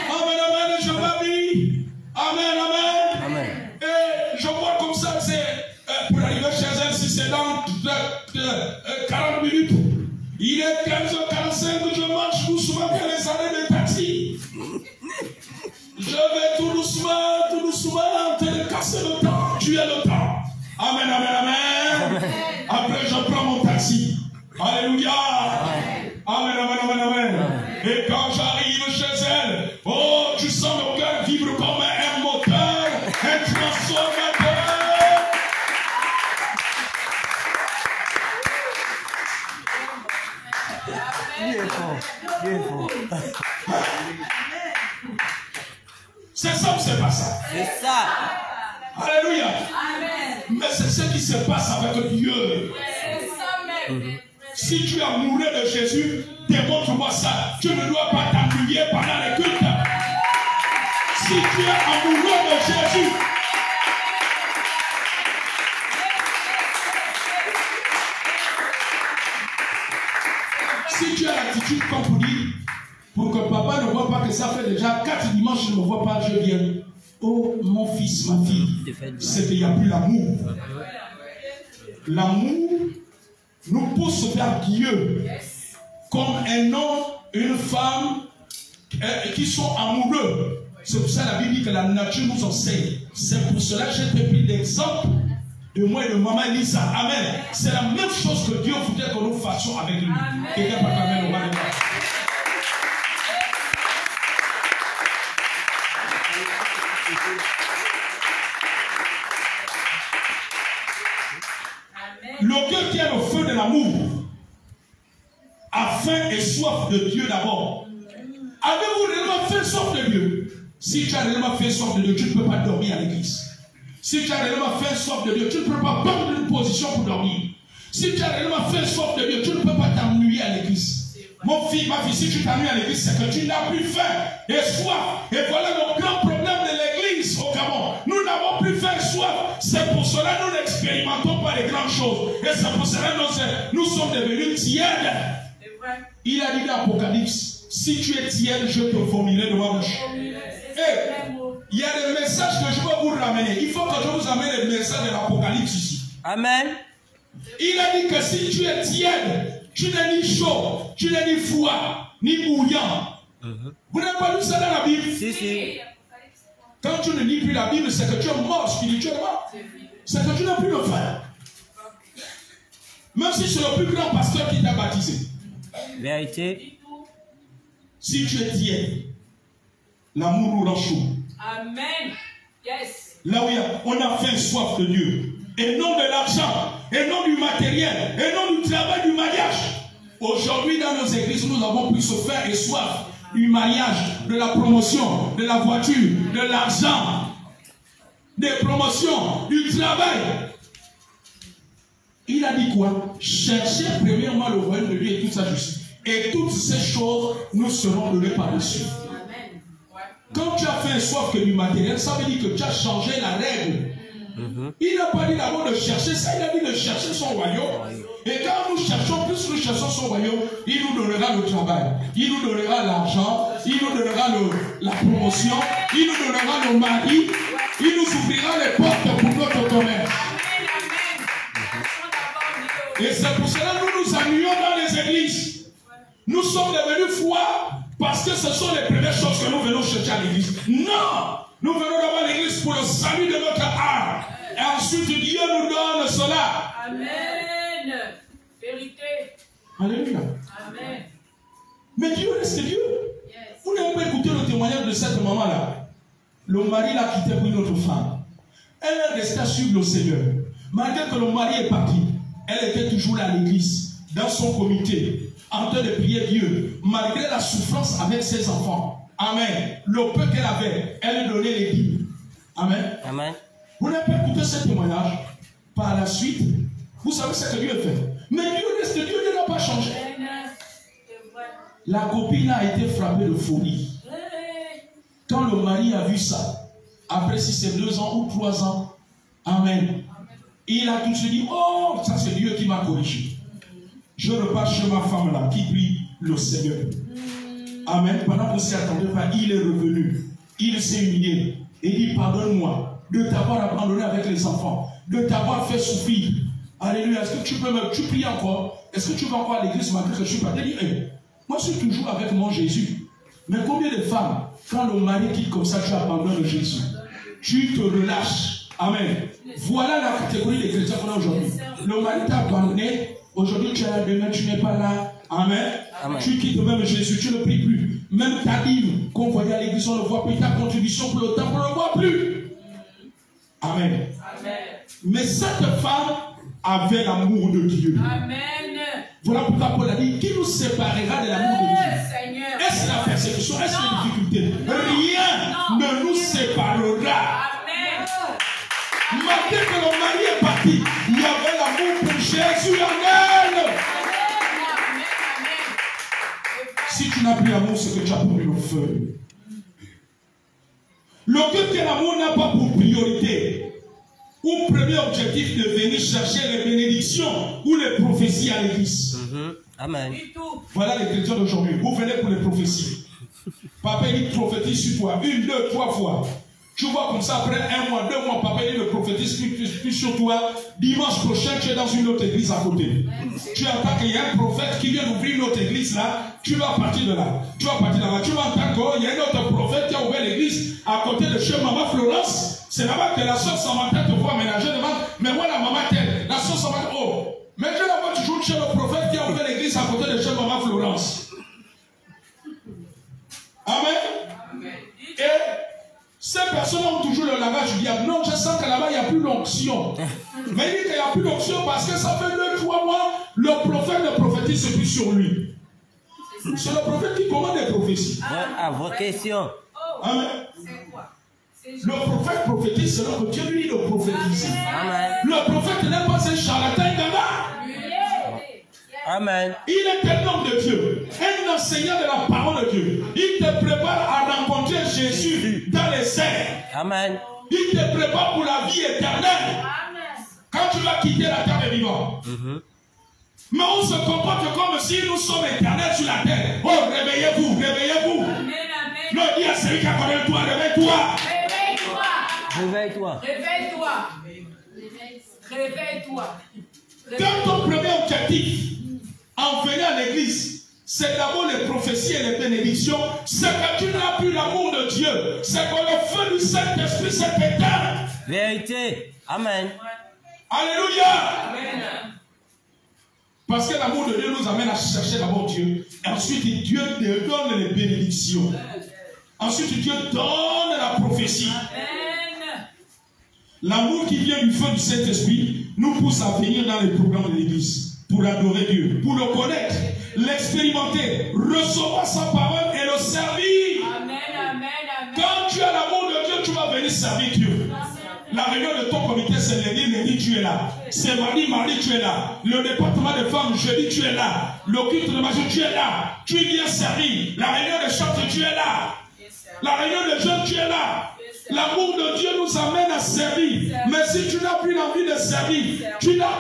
Amen, amen. Je m'habille. Amen, amen. Amen. Et je vois comme ça, c'est pour arriver chez elle, si c'est dans 40 minutes. Il est 15h45, je marche doucement vers les arrêts de taxi. Je vais tout doucement, en train de casser le temps, tuer le temps. Amen, amen, amen. Après, je prends mon taxi. Alléluia. Amen, amen, amen, amen. Et quand j'arrive chez elle, oh, tu sens le cœur vivre comme un moteur, un transformateur. C'est ça ou c'est pas ça? C'est ça. Alléluia. Mais c'est ce qui se passe avec Dieu. Si tu es amoureux de Jésus, démontre-moi ça. Tu ne dois pas t'ennuyer pendant les cultes. Si tu es amoureux de Jésus, si tu as l'attitude comme pour dire, pour que papa ne voit pas que ça fait déjà 4 dimanches, je ne me vois pas, je viens. Oh, mon fils, ma fille, c'est qu'il n'y a plus l'amour. L'amour nous pousse vers Dieu comme un homme, une femme qui sont amoureux. C'est pour ça que la Bible dit que la nature nous enseigne. C'est pour cela que j'ai pris l'exemple de moi et de maman Lisa. Amen. C'est la même chose que Dieu voudrait que nous fassions avec lui. Quelqu'un peut amen, on va le voir. Le cœur qui a le feu de l'amour a faim et soif de Dieu d'abord. Avez-vous réellement faim et soif de Dieu? Si tu as réellement faim et soif de Dieu, tu ne peux pas dormir à l'église. Si tu as réellement faim et soif de Dieu, tu ne peux pas prendre une position pour dormir. Si tu as réellement faim et soif de Dieu, tu ne peux pas t'ennuyer à l'église. Mon fils, ma fille, si tu t'ennuies à l'église, c'est que tu n'as plus faim et soif. Et voilà le grand problème de l'église au Gabon. Nous n'avons plus faim et soif. C'est pour cela que nous n'expérimentons pas les grandes choses. Et c'est pour cela que nous sommes devenus tièdes. Il a dit dans l'Apocalypse, si tu es tiède, je te vomirai de ma bouche. Il y a des messages que je vais vous ramener. Il faut que je vous amène les messages de l'Apocalypse ici. Amen. Il a dit que si tu es tiède, tu n'es ni chaud, tu n'es ni froid, ni bouillant. Vous n'avez pas lu ça dans la Bible? Si. Quand tu ne lis plus la Bible, c'est que tu es mort spirituellement. C'est que tu n'as plus de faim. Même si c'est le plus grand pasteur qui t'a baptisé. Vérité. Si tu es tiède, l'amour nous rend chaud. Amen. Yes. Là où on a faim, soif de Dieu. Et non de l'argent, et non du matériel, et non du travail du mariage. Aujourd'hui, dans nos églises, nous avons plus faim et soif du mariage, de la promotion, de la voiture, de l'argent, des promotions, du travail. Il a dit quoi? Cherchez premièrement le royaume de Dieu et toute sa justice. Et toutes ces choses, nous serons donnés par-dessus. Quand tu as fait soif que du matériel, ça veut dire que tu as changé la règle. Il n'a pas dit d'abord de chercher ça, il a dit de chercher son royaume. Et quand nous cherchons, plus nous cherchons son royaume, il nous donnera le travail, il nous donnera l'argent, il nous donnera la promotion, il nous donnera nos maris, il nous ouvrira les portes pour notre commerce. Et c'est pour cela que nous nous ennuyons dans les églises. Nous sommes devenus froids parce que ce sont les premières choses que nous venons chercher à l'église. Non! Nous venons d'abord à l'église pour le salut de notre âme. Et ensuite Dieu nous donne cela. Amen. Vérité. Alléluia. Amen. Mais Dieu reste Dieu. Yes. Vous n'avez pas écouté le témoignage de cette maman-là. Le mari l'a quitté pour une autre femme. Elle est restée à suivre le Seigneur. Malgré que le mari est parti, elle était toujours là à l'église, dans son comité, en train de prier Dieu, malgré la souffrance avec ses enfants. Amen. Le peu qu'elle avait, elle lui donnait les dîmes. Amen. Amen. Vous n'avez pas écouté ce témoignage. Par la suite, vous savez ce que Dieu a fait. Mais Dieu reste Dieu, Dieu n'a pas changé. La copine a été frappée de folie. Quand le mari a vu ça, après si c'est 2 ans ou 3 ans, amen, il a tout de suite dit, oh, ça c'est Dieu qui m'a corrigé. Je repars chez ma femme là, qui prie le Seigneur. Amen. Pendant qu'on s'y attendait pas, il est revenu. Il s'est humilié. Et dit, pardonne-moi de t'avoir abandonné avec les enfants, de t'avoir fait souffrir. Alléluia. Est-ce que tu pries encore? Est-ce que tu vas encore à l'église malgré que je suis pas? Il dit, hey, moi je suis toujours avec mon Jésus. Mais combien de femmes, quand le mari quitte comme ça, tu abandonnes Jésus? Tu te relâches. Amen. Voilà la catégorie des chrétiens qu'on a aujourd'hui. Le mari t'a abandonné. Aujourd'hui, tu es là, demain, tu n'es pas là. Amen. Amen. Tu quittes même Jésus, tu ne pries plus. Même ta dîme qu'on voyait à l'église, on ne voit plus. Ta contribution pour le temple, on ne le voit plus. Amen. Amen. Mais cette femme avait l'amour de Dieu. Amen. Voilà pourquoi Paul a dit, qui nous séparera de l'amour de Dieu? Est-ce la persécution? Est-ce la difficulté? Rien ne nous séparera. Amen. Malgré que le mari est parti, il y avait l'amour pour Jésus en elle. Si tu n'as plus l'amour, c'est que tu as pris le feu. Le culte de l'amour n'a pas pour priorité ou premier objectif de venir chercher les bénédictions ou les prophéties à l'église. Amen. Voilà les chrétiens d'aujourd'hui. Vous venez pour les prophéties. Papa dit prophétise sur toi 1, 2, 3 fois. Tu vois comme ça, après 1 mois, 2 mois, papa dit le prophétise plus sur toi. Dimanche prochain, tu es dans une autre église à côté. Tu attends qu'il y ait un prophète qui vient d'ouvrir une autre église là. Tu vas partir de là. Tu vas partir là-bas. Tu vas entendre qu'il y a un autre prophète qui a ouvert l'église à côté de chez Maman Florence. C'est là-bas que la soeur Samantha te voit ménager devant. Mais voilà maman telle. La soeur Samantha, oh. Mais je la vois toujours chez le prophète qui a ouvert l'église à côté de chez Maman Florence. Amen. Et ces personnes ont toujours le langage du diable. Non, je sens que là-bas, il n'y a plus d'onction. Mais il dit qu'il n'y a plus d'onction parce que ça fait 2-3 mois, le prophète ne prophétise plus sur lui. C'est le prophète qui commande les prophéties. À vos questions. Amen. C'est quoi? Le prophète prophétise selon que Dieu lui dit de prophétiser. Amen. Le prophète n'est pas un charlatan là-bas. Amen. Il est un homme de Dieu, un enseignant de la parole de Dieu. Il te prépare à rencontrer Jésus dans les airs. Amen. Il te prépare pour la vie éternelle. Quand tu vas quitter la terre des vivants. Mais on se comporte comme si nous sommes éternels sur la terre. Oh, réveillez-vous, réveillez-vous. Le dit à celui qui a connu toi, réveille-toi. Réveille-toi. Réveille-toi. Réveille-toi. Dans ton premier objectif, en venant à l'église, c'est d'abord les prophéties et les bénédictions. C'est que tu n'as plus l'amour de Dieu. C'est que le feu du Saint-Esprit s'est éteint. Vérité. Amen. Alléluia. Amen. Parce que l'amour de Dieu nous amène à chercher d'abord Dieu. Et ensuite, Dieu te donne les bénédictions. Ensuite, Dieu donne la prophétie. Amen. L'amour qui vient du feu du Saint-Esprit nous pousse à venir dans les programmes de l'église. Pour adorer Dieu, pour le connaître, l'expérimenter, recevoir sa parole et le servir. Amen, amen, amen. Quand tu as l'amour de Dieu, tu vas venir servir Dieu. La réunion de ton comité, c'est lundi, tu es là. C'est mardi, tu es là. Le département des femmes, jeudi, tu es là. Le culte de magie, tu es là. Tu viens servir. La réunion de chante, tu es là. La réunion de jeunes, tu es là. L'amour de Dieu nous amène à servir. Mais si tu n'as plus l'envie de servir, tu as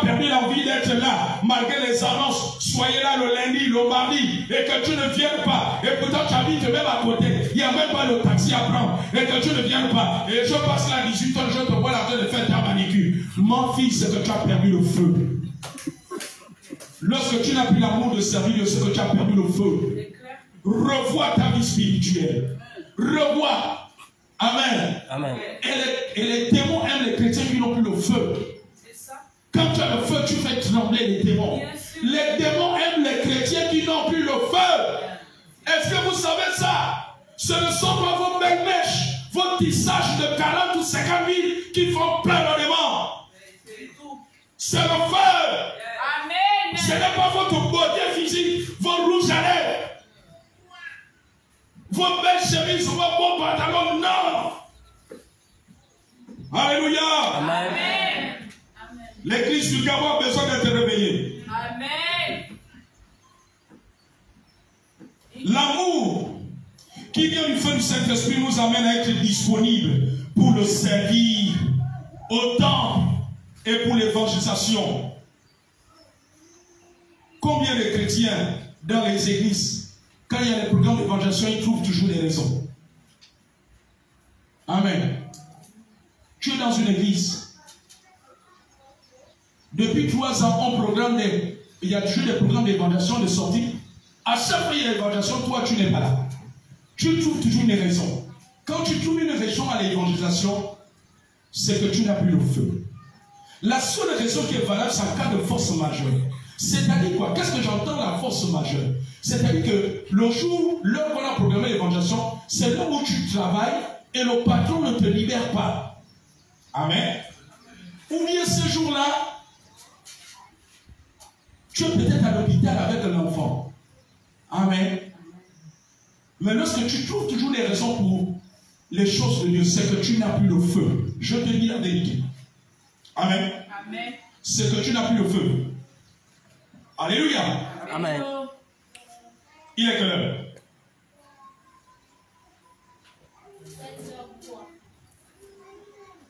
perdu l'envie d'être là, malgré les annonces. Soyez là le lundi, le mardi, et que tu ne viennes pas. Et pourtant tu habites même à côté. Il n'y a même pas le taxi à prendre. Et que tu ne viennes pas. Et je passe là à 18 h, je te vois la train de faire ta manicure. Mon fils, c'est que tu as perdu le feu. Lorsque tu n'as plus l'amour de servir, c'est que tu as perdu le feu. Revois ta vie spirituelle. Revois. Amen. Amen. Et les démons aiment les chrétiens qui n'ont plus le feu. Quand tu as le feu, tu fais trembler les démons. Les démons aiment les chrétiens qui n'ont plus le feu. Est-ce que vous savez ça? Ce ne sont pas vos belles mèches, vos tissages de 40 ou 50 000 qui font plein de démons. C'est le feu. Amen. Ce n'est pas votre beauté physique, vos rouges à lèvres, vos belles chemises, vos beaux pantalons. Non. Alléluia. Amen. L'église du Gabon a besoin d'être réveillée. Amen. L'amour qui vient du feu du Saint-Esprit nous amène à être disponibles pour le servir au temple et pour l'évangélisation. Combien de chrétiens dans les églises, quand il y a des programmes d'évangélisation, ils trouvent toujours des raisons. Amen. Tu es dans une église. Depuis 3 ans, il y a toujours des programmes d'évangélisation de sortie. À chaque fois qu'il y a l'évangélisation, toi, tu n'es pas là. Tu trouves toujours une raison. Quand tu trouves une raison à l'évangélisation, c'est que tu n'as plus le feu. La seule raison qui est valable, c'est en cas de force majeure. C'est-à-dire quoi? Qu'est-ce que j'entends la force majeure? C'est-à-dire que le jour, l'heure qu'on a programmé l'évangélisation, c'est là où tu travailles et le patron ne te libère pas. Amen. Ou bien ce jour-là, tu es peut-être à l'hôpital avec un enfant. Amen. Mais lorsque tu trouves toujours des raisons pour les choses de Dieu, c'est que tu n'as plus le feu. Je te dis la vérité. Amen. Amen. C'est que tu n'as plus le feu. Alléluia. Amen. Il est quelle heure?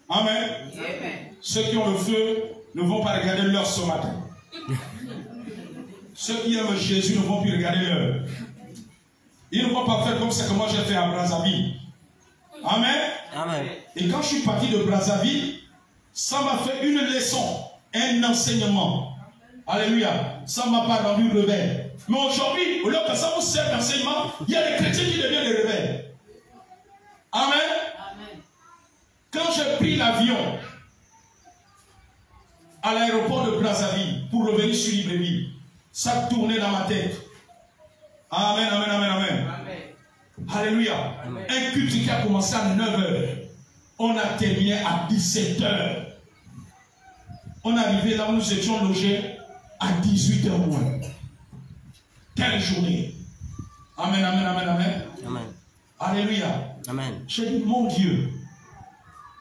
Amen. Amen. Ceux qui ont le feu ne vont pas regarder l'heure ce matin. Ceux qui aiment Jésus ne vont plus regarder l'heure. Ils ne vont pas faire comme ce que moi j'ai fait à Brazzaville. Amen. Amen. Et quand je suis parti de Brazzaville, ça m'a fait une leçon, un enseignement. Alléluia. Ça ne m'a pas rendu rebelle. Mais aujourd'hui, au lieu que ça vous sert d'enseignement, il y a des chrétiens qui deviennent des rebelles. Amen. Amen. Quand j'ai pris l'avion à l'aéroport de Brazzaville pour revenir sur Libreville, ça tournait dans ma tête. Amen, amen, amen, amen. Amen. Alléluia. Amen. Un culte qui a commencé à 9 h. On a terminé à 17 h. On est arrivé là où nous étions logés à 18 h moins. Quelle journée. Amen, amen, amen, amen. Amen. Alléluia. Amen. J'ai dit, mon Dieu,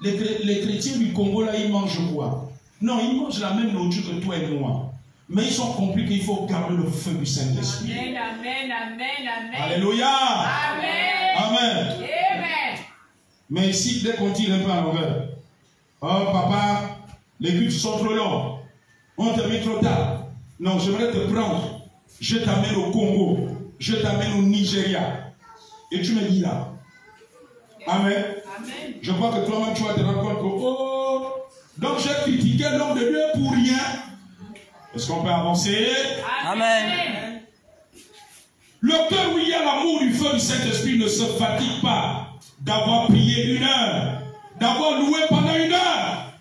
les chrétiens du Congo là, ils mangent quoi? Non, ils mangent la même nourriture que toi et moi. Mais ils ont compris qu'il faut garder le feu du Saint-Esprit. Amen, amen, amen, amen. Alléluia. Amen. Amen. Amen. Mais ici, dès qu'on tire un peu en longueur, oh papa, les cultes sont trop longs. On t'a mis trop tard. Non, j'aimerais te prendre. Je t'amène au Congo. Je t'amène au Nigeria. Et tu me dis là. Amen. Amen. Je crois que toi-même tu vas te rendre compte que, oh, donc j'ai critiqué l'homme de Dieu pour rien. Est-ce qu'on peut avancer? Amen. Le cœur où il y a l'amour du feu du Saint-Esprit ne se fatigue pas d'avoir prié 1 heure, d'avoir loué pendant 1 heure.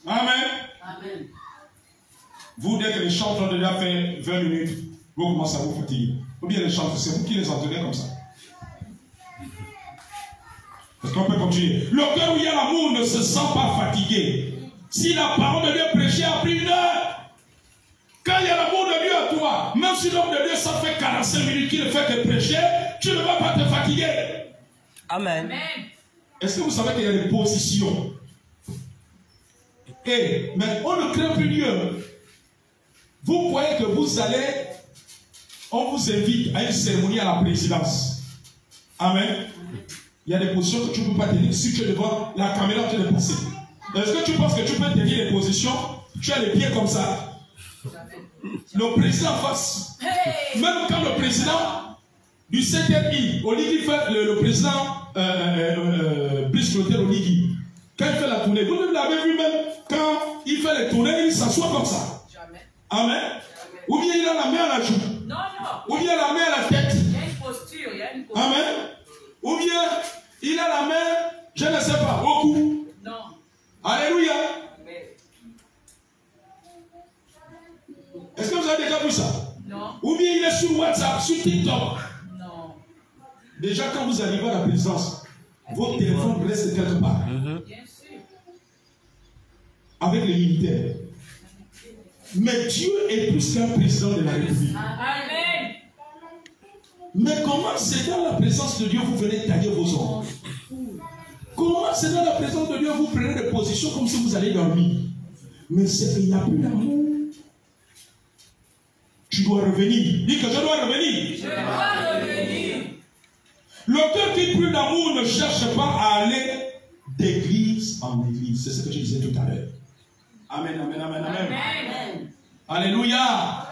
Amen. Amen. Vous, dès que les chants ont déjà fait 20 minutes, vous commencez à vous fatiguer. Ou bien les chants, c'est vous qui les entendez comme ça. Est-ce qu'on peut continuer? Le cœur où il y a l'amour ne se sent pas fatigué. Si la parole de Dieu prêchée a pris 1 heure, quand il y a l'amour de Dieu à toi, même si l'homme de Dieu ça fait 45 minutes qu'il fait te prêcher, tu ne vas pas te fatiguer. Amen. Amen. Est-ce que vous savez qu'il y a des positions? Mais on ne craint plus Dieu. Vous croyez que vous allez, on vous invite à une cérémonie à la présidence. Amen. Il y a des positions que tu ne peux pas tenir si tu es devant la caméra en train de penser. Est-ce que tu penses que tu peux tenir les positions? Tu as les pieds comme ça. Le président en face. Même quand le président du CTI, Oligui fait le président Brice Clotaire Oligui, quand il fait la tournée, vous l'avez vu même, quand il fait les tournées, il s'assoit comme ça. Jamais. Amen. Ou bien il a la main à la joue. Non, non. Ou bien la main à la tête. Il y a une posture, il y a une posture. Amen. Ou bien il a la main, je ne sais pas, au cou. Non. Alléluia. Amen. Est-ce que vous avez déjà vu ça? Non. Ou bien il est sur WhatsApp, sur TikTok. Non. Déjà quand vous arrivez à la présidence, votre téléphone reste quelque part. Bien sûr. Avec les militaires. Mais Dieu est plus qu'un président de la République. Amen. Mais comment c'est dans la présence de Dieu vous venez tailler vos ongles? Comment c'est dans la présence de Dieu vous prenez des positions comme si vous allez dormir? Mais c'est qu'il n'y a plus d'amour. Tu dois revenir. Dis que je dois revenir. Je dois revenir. Le cœur qui plus d'amour ne cherche pas à aller d'église en église. C'est ce que je disais tout à l'heure. Amen, amen, amen, amen. Amen. Alléluia.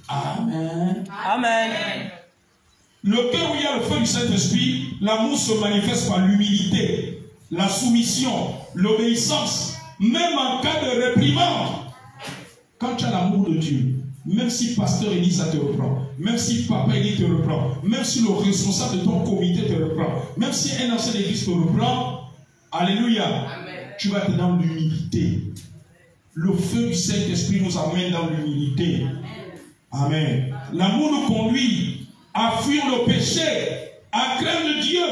Amen. Amen. Le cœur où il y a le feu du Saint-Esprit, l'amour se manifeste par l'humilité, la soumission, l'obéissance, même en cas de réprimande. Quand tu as l'amour de Dieu, même si pasteur Elisa te reprend, même si papa Eli te reprend, même si le responsable de ton comité te reprend, même si un ancien d'église te reprend, alléluia, Amen. tu vas être dans l'humilité. Le feu du Saint-Esprit nous amène dans l'humilité. Amen. L'amour nous conduit à fuir le péché, à craindre Dieu,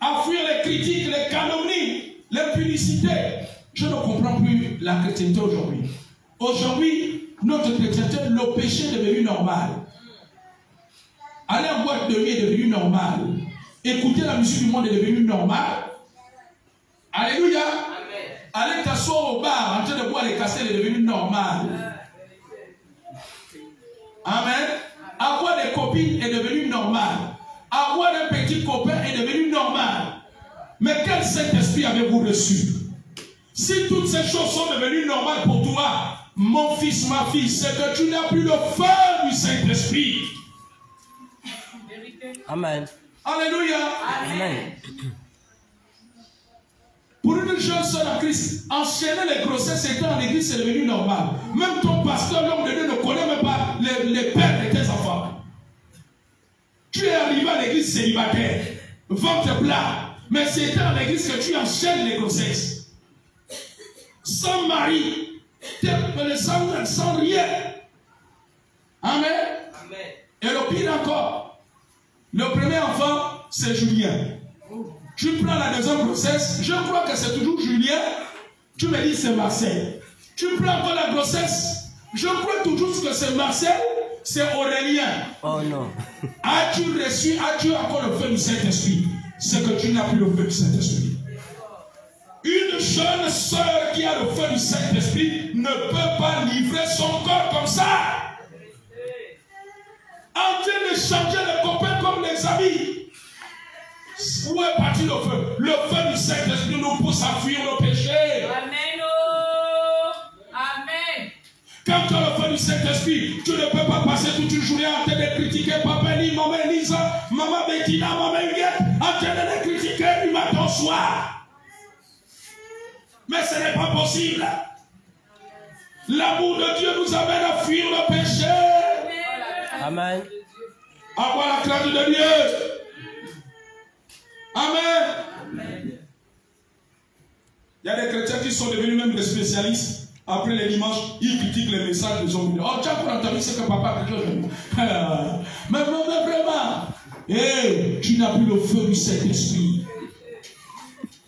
à fuir les critiques, les calomnies, les publicités. Je ne comprends plus la chrétienté aujourd'hui. Aujourd'hui, notre chrétienté, le péché est devenu normal. Aller en boîte de nuit est devenu normal. Écouter la musique du monde est devenu normal. Alléluia. Amen. Aller t'asseoir au bar en train de boire les castels est devenu normal. Amen. Avoir des copines est devenu normal. Avoir un petit copain est devenu normal. Mais quel Saint-Esprit avez-vous reçu? Si toutes ces choses sont devenues normales pour toi, mon fils, ma fille, c'est que tu n'as plus le feu du Saint-Esprit. Amen. Alléluia. Amen. Pour une jeune sœur en Christ, enchaîner les grossesses étant en église, c'est devenu normal. Même ton pasteur, l'homme de Dieu, ne connaît même pas les pères de tes enfants. Tu es arrivé à l'église célibataire, ventre plat, mais c'est étant en église que tu enchaînes les grossesses. Sans mari, sans rien. Amen. Amen. Et le pire encore, le premier enfant, c'est Julien. Tu prends la deuxième grossesse, je crois que c'est toujours Julien, tu me dis c'est Marcel. Tu prends encore la grossesse, je crois toujours que c'est Marcel, c'est Aurélien. Oh non. As-tu reçu, as-tu encore le feu du Saint-Esprit? C'est que tu n'as plus le feu du Saint-Esprit. Une jeune sœur qui a le feu du Saint-Esprit ne peut pas livrer son corps comme ça. En train de changer les copains comme les amis. Où est parti le feu? Le feu du Saint-Esprit nous pousse à fuir le péché. Amen. Oh. Amen. Quand tu as le feu du Saint-Esprit, tu ne peux pas passer toute une journée en train de critiquer Papa Eli, Maman Elisa, Maman Bettina, Maman Huguette, en train de les critiquer du matin au soir. Mais ce n'est pas possible. L'amour de Dieu nous amène à fuir le péché. Amen. Avoir la crainte de Dieu. Amen. Amen. Il y a des chrétiens qui sont devenus même des spécialistes. Après les dimanches, ils critiquent les messages des hommes. Oh, tu as entendu ce que papa a dit. Mais vraiment. Hey, tu n'as plus le feu du Saint-Esprit.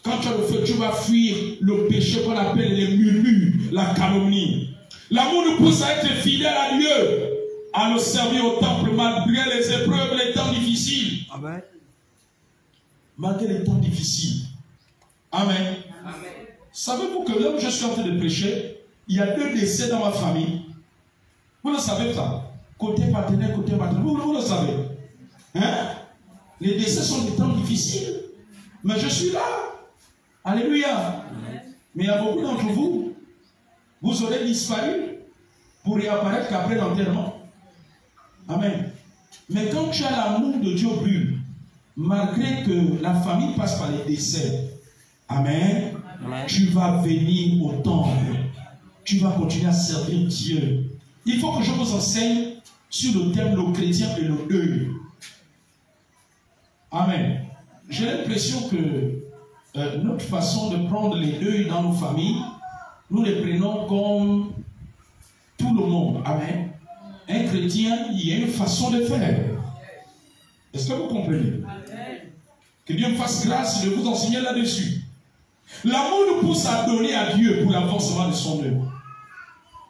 Quand tu as le feu, tu vas fuir le péché qu'on appelle les murmures, la calomnie. L'amour nous pousse à être fidèles à Dieu, à le servir au temple malgré les épreuves, les temps difficiles. Amen. Malgré les temps difficiles. Amen. Amen. Savez-vous que là où je suis en train de prêcher, il y a 2 décès dans ma famille? Vous le savez ça? Côté paternel, côté maternel. Vous le savez? Hein? Les décès sont des temps difficiles. Mais je suis là. Alléluia. Mais il y a beaucoup d'entre vous, vous aurez disparu pour réapparaître qu'après l'enterrement. Amen. Mais quand tu as l'amour de Dieu brûle, malgré que la famille passe par les décès, amen, amen, tu vas venir au temple. Tu vas continuer à servir Dieu. Il faut que je vous enseigne sur le thème le chrétien et le deuil. Amen. J'ai l'impression que notre façon de prendre les deuils dans nos familles, nous les prenons comme tout le monde. Amen. Un chrétien, il y a une façon de faire. Est-ce que vous comprenez? Amen. Que Dieu me fasse grâce de vous enseigner là-dessus. L'amour nous pousse à donner à Dieu pour l'avancement de son œuvre.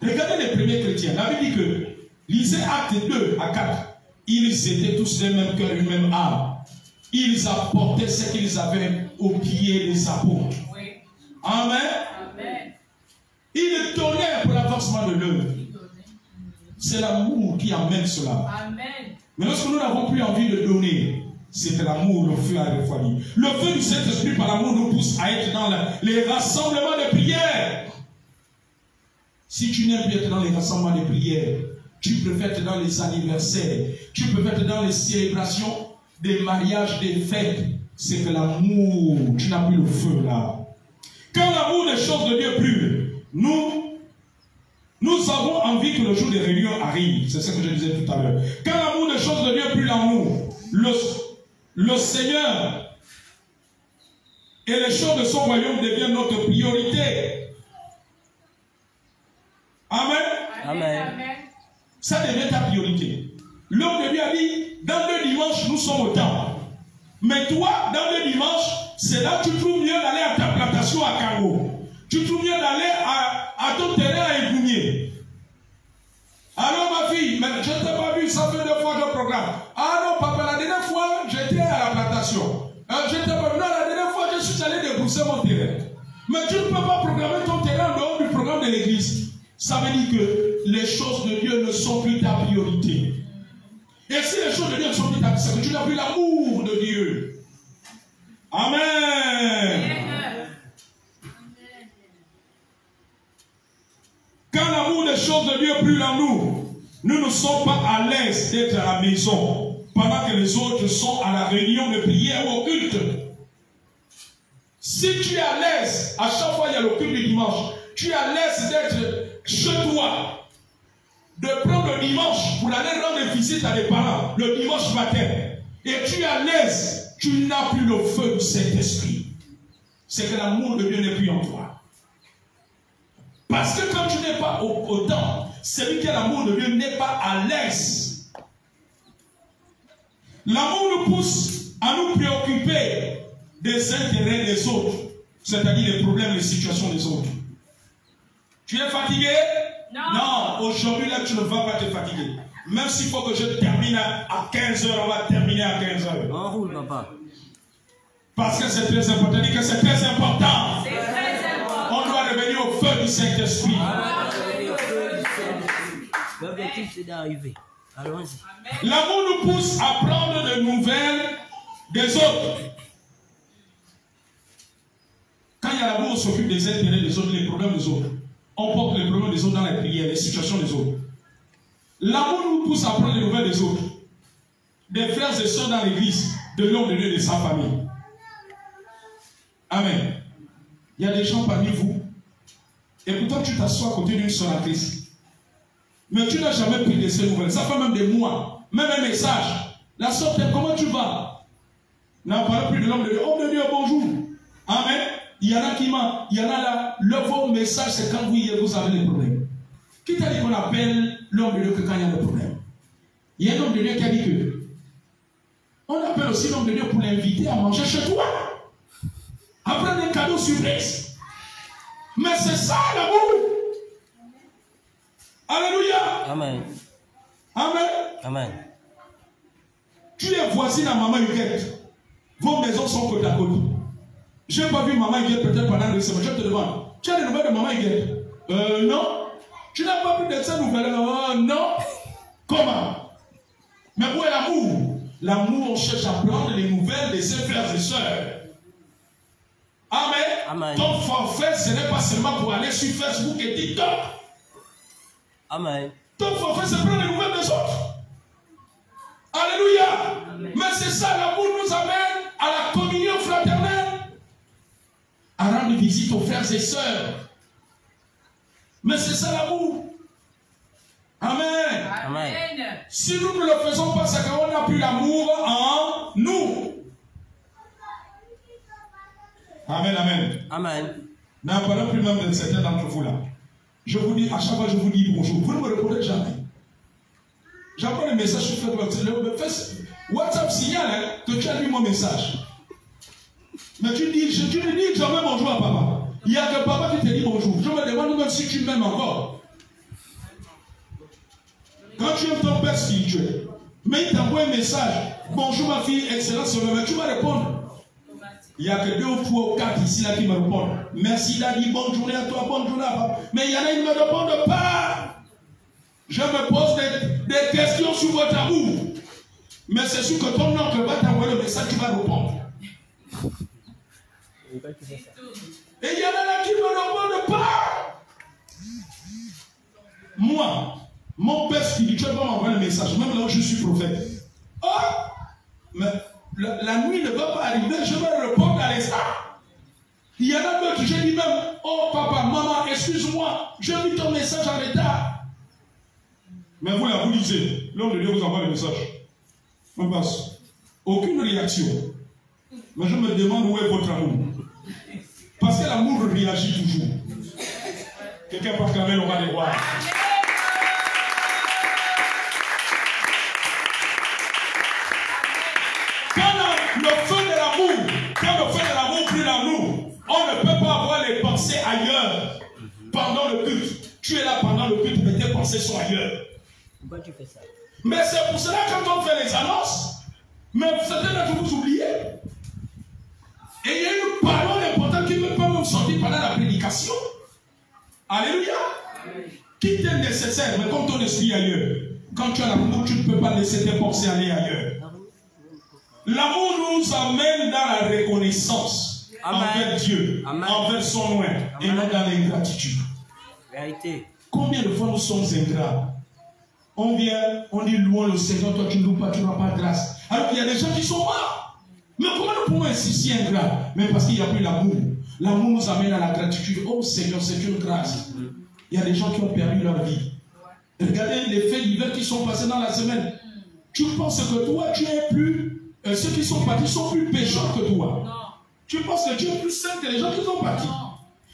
Regardez les premiers chrétiens. La Bible dit que, lisez Actes 2 à 4. Ils étaient tous d'un même cœur, une même âme. Ils apportaient ce qu'ils avaient au pied des apôtres. Oui. Amen. Amen. Ils donnaient pour l'avancement de l'œuvre. C'est l'amour qui amène cela. Amen. Mais lorsque nous n'avons plus envie de donner, c'est que l'amour, le feu a refroidi. Le feu du Saint-Esprit par l'amour nous pousse à être dans les rassemblements de prière. Si tu n'aimes plus être dans les rassemblements de prière, tu préfères être dans les anniversaires, tu préfères être dans les célébrations des mariages, des fêtes, c'est que l'amour, tu n'as plus le feu là. Quand l'amour des choses de Dieu brûle, nous avons envie que le jour des réunions arrive. C'est ce que je disais tout à l'heure. Quand l'amour des choses de Dieu brûle en nous, le Seigneur et les choses de son royaume deviennent notre priorité. Amen. Amen. Ça devient ta priorité. L'homme de Dieu a dit, dans 2 dimanches, nous sommes au temple. Mais toi, dans 2 dimanches, c'est là que tu trouves mieux d'aller à ta plantation à Carreau. Tu trouves mieux d'aller à ton terrain à Égoumier. Alors ma fille, mais je ne t'ai pas vu, ça fait 2 fois que je programme. Ah non, papa, la dernière fois, j'étais à la plantation. Je ne t'ai pas vu, non, la dernière fois, je suis allé débrousser mon terrain. Mais tu ne peux pas programmer ton terrain en dehors du programme de l'église. Ça veut dire que les choses de Dieu ne sont plus ta priorité. Et si les choses de Dieu ne sont plus ta priorité, c'est que tu n'as plus l'amour de Dieu. Amen. Quand l'amour des choses de Dieu brûle en nous, nous ne sommes pas à l'aise d'être à la maison pendant que les autres sont à la réunion de prière ou au culte. Si tu es à l'aise, à chaque fois il y a le culte du dimanche, tu es à l'aise d'être chez toi, de prendre le dimanche pour aller rendre visite à des parents, le dimanche matin, et tu es à l'aise, tu n'as plus le feu du Saint-Esprit. C'est que l'amour de Dieu n'est plus en toi. Parce que quand tu n'es pas au temps, celui qui a l'amour de Dieu n'est pas à l'aise. L'amour nous pousse à nous préoccuper des intérêts des autres, c'est-à-dire les problèmes, les situations des autres. Tu es fatigué? Non. Non, aujourd'hui là tu ne vas pas te fatiguer. Même s'il faut que je termine à 15h, on va terminer à 15h. En roule, papa. Parce que c'est très important. Dis que c'est très important. C'est très important. On doit revenir au feu du Saint-Esprit. L'objectif c'est d'arriver. Allons-y. L'amour nous pousse à prendre de nouvelles des autres. Quand il y a l'amour, on s'occupe des intérêts des autres, les problèmes des autres. On porte les problèmes des autres dans les prières, les situations des autres. L'amour nous pousse à prendre les nouvelles des autres. Des frères et sœurs dans l'église, de l'homme de Dieu et de sa famille. Amen. Il y a des gens parmi vous. Et pourtant tu t'assois à côté d'une sœur en Christ. Mais tu n'as jamais pris de ces nouvelles. Ça fait même des mois. Même un message. La sœur, comment tu vas? N'en parle plus de l'homme de Dieu. Homme de Dieu, bonjour. Amen. Il y en a qui m'ont. Il y en a là. Vos messages, c'est quand vous avez des problèmes. Qui t'a dit qu'on appelle l'homme de Dieu que quand il y a des problèmes? Il y a un homme de Dieu qui a dit que on appelle aussi l'homme de Dieu pour l'inviter à manger chez toi. À prendre des cadeaux surprise. Mais c'est ça l'amour. Alléluia. Amen. Amen. Amen. Tu es voisine à Maman Huguette. Vos maisons sont côte à côte. Je n'ai pas vu Maman Huguette peut-être pendant 2 semaines. Je te demande. Tu as des nouvelles de Maman Huguette? Non. Tu n'as pas pris de ces nouvelles? Non. Comment? Mais où est l'amour? L'amour, on cherche à prendre les nouvelles de ses frères et sœurs. Amen. Amen. Ton forfait, ce n'est pas seulement pour aller sur Facebook et TikTok. Amen. Ton forfait, c'est prendre les nouvelles des autres. Alléluia. Amen. Mais c'est ça, l'amour nous amène à la communion fraternelle, à rendre visite aux frères et sœurs. Mais c'est ça l'amour. Amen. Amen. Si nous ne le faisons pas, c'est qu'on n'a plus l'amour en nous. Amen, amen. Amen. N'en parlons plus même de certains d'entre vous là. Je vous dis, à chaque fois je vous dis bonjour. Vous ne me répondez jamais. J'envoie le message sur Facebook. WhatsApp signale hein, que tu as lu mon message. Mais tu dis jamais bonjour à papa. Il y a que papa qui te dit bonjour. Je me demande même si tu m'aimes encore. Quand tu aimes ton père spirituel, mais il t'envoie un message. Bonjour ma fille, excellence, mais tu vas répondre. Il n'y a que 2 ou 3 ou 4 ici là qui me répondent. Merci Daddy, bonne journée à toi, bonne journée à papa. Mais il y en a qui ne me répondent pas. Je me pose des questions sur votre amour. Mais c'est sûr que ton oncle va t'envoyer le message, tu vas répondre. Et il y en a là qui ne me répondent pas. Moi, mon père spirituel va m'envoyer le message, même là où je suis prophète. Oh, mais la nuit ne va pas arriver, je vais répondre à l'instant. Il y en a d'autres, je dis même, oh papa, maman, excuse-moi, j'ai vu ton message en retard. Mais vous là, vous lisez, l'homme de Dieu vous envoie le message. On passe. Aucune réaction. Mais je me demande où est votre amour. Parce que l'amour réagit toujours. Quelqu'un peut acclamer le roi des rois. Quand le feu de l'amour brûle en nous, on ne peut pas avoir les pensées ailleurs pendant le culte. Tu es là pendant le culte, mais tes pensées sont ailleurs. Pourquoi tu fais ça? Mais c'est pour cela quand on fait les annonces, mais certains d'entre vous oubliez. Et il y a une parole importante qui peut même sortir pendant la prédication. Alléluia. Qui t'est nécessaire, mais comme ton esprit ailleurs. Quand tu as l'amour, tu ne peux pas laisser tes pensées aller ailleurs. L'amour nous amène dans la reconnaissance envers Dieu, envers son nom, et non dans l'ingratitude. Vérité. Combien de fois nous sommes ingrats? On vient, on dit louons le Seigneur, toi tu ne loues pas, tu n'as pas de grâce. Alors qu'il y a des gens qui sont morts. Mais comment nous pouvons être si ingrats? Mais parce qu'il n'y a plus l'amour. L'amour nous amène à la gratitude. Oh Seigneur, c'est une grâce. Il y a des gens qui ont perdu leur vie. Regardez les faits divers qui sont passés dans la semaine. Tu penses que toi, tu es plus... ceux qui sont partis sont plus pécheurs que toi. Non. Tu penses que tu es plus saint que les gens qui sont partis.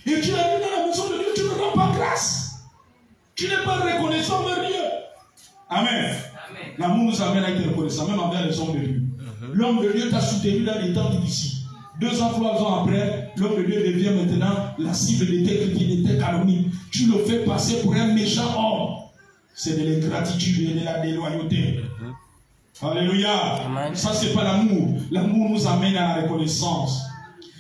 Et tu arrives dans la maison de Dieu, tu ne rends pas grâce. Tu n'es pas reconnaissant de Dieu. Amen. Amen. L'amour nous amène à être reconnaissant, même envers les hommes de Dieu. L'homme de Dieu t'a soutenu dans les temps difficiles. 2 ans, 3 ans après, l'homme de Dieu devient maintenant la cible de tes calomnies. Tu le fais passer pour un méchant homme. C'est de l'ingratitude et de la déloyauté. Alléluia. Amen. Ça, c'est pas l'amour. L'amour nous amène à la reconnaissance.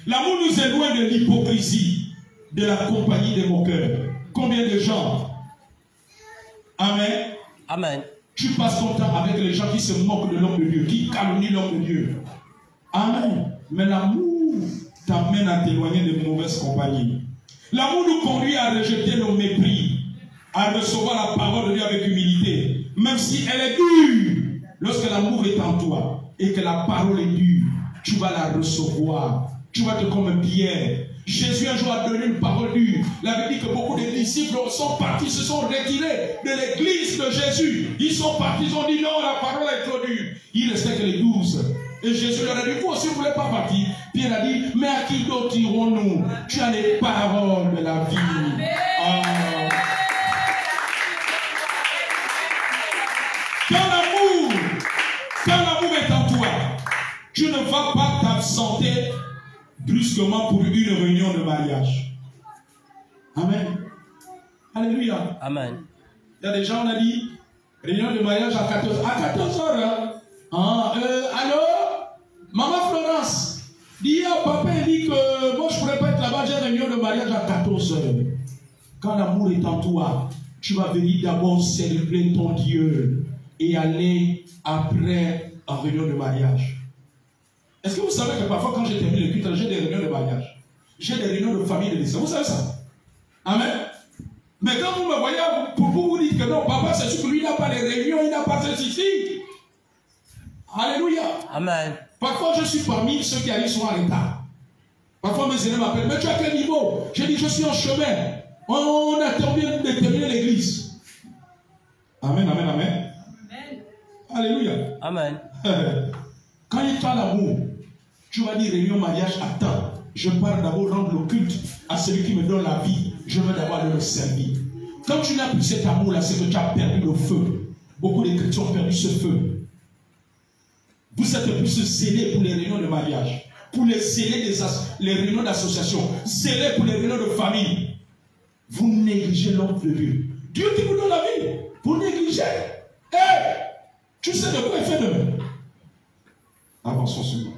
L'amour nous éloigne de l'hypocrisie, de la compagnie des moqueurs. Combien de gens? Amen. Amen. Tu passes ton temps avec les gens qui se moquent de l'homme de Dieu, qui calomnient l'homme de Dieu. Amen. Mais l'amour t'amène à t'éloigner de mauvaises compagnies. L'amour nous conduit à rejeter nos mépris, à recevoir la parole de Dieu avec humilité, même si elle est dure. Lorsque l'amour est en toi et que la parole est dure, tu vas la recevoir. Tu vas te comme Pierre. Jésus un jour a donné une parole dure. La Bible dit que beaucoup de disciples sont partis, se sont retirés de l'église de Jésus. Ils sont partis, ils ont dit non, la parole est trop dure. Il restait que les 12. Et Jésus leur a dit, vous aussi vous ne voulez pas partir. Pierre a dit, mais à qui d'autre irons-nous? Tu as les paroles de la vie. Ah. Quand l'amour est en toi, tu ne vas pas t'absenter brusquement pour une réunion de mariage. Amen. Alléluia. Amen. Il y a des gens, on a dit, réunion de mariage à 14h. À 14h, hein? Allô? Maman Florence, dis à papa, il dit que moi je ne pourrais pas être là-bas, j'ai une réunion de mariage à 14h. Quand l'amour est en toi, tu vas venir d'abord célébrer ton Dieu et aller après en réunion de mariage. Est-ce que vous savez que parfois quand j'ai terminé le culte, j'ai des réunions de mariage? J'ai des réunions de famille de lycée. Vous savez ça? Amen. Mais quand vous me voyez, pour vous dites que non, papa, c'est sûr que lui, il n'a pas les réunions, il n'a pas cette ici. Alléluia. Amen. Parfois, je suis parmi ceux qui arrivent souvent en retard. Parfois, mes aînés m'appellent, mais tu as quel niveau? J'ai dit, je suis en chemin. On a terminé l'église. Amen, amen, amen. Amen. Alléluia. Amen. Quand il parle d'amour, tu vas dire réunion, mariage, attends. Je parle d'abord rendre le culte à celui qui me donne la vie. Je veux d'abord le servir. Quand tu n'as plus cet amour-là, c'est que tu as perdu le feu. Beaucoup de chrétiens ont perdu ce feu. Vous êtes plus zélés pour les réunions de mariage, pour les zélés les réunions d'association, zélés pour les réunions de famille. Vous négligez l'homme de Dieu. Dieu qui vous donne la vie, vous négligez. Tu sais de quoi il fait demain? Avançons seulement.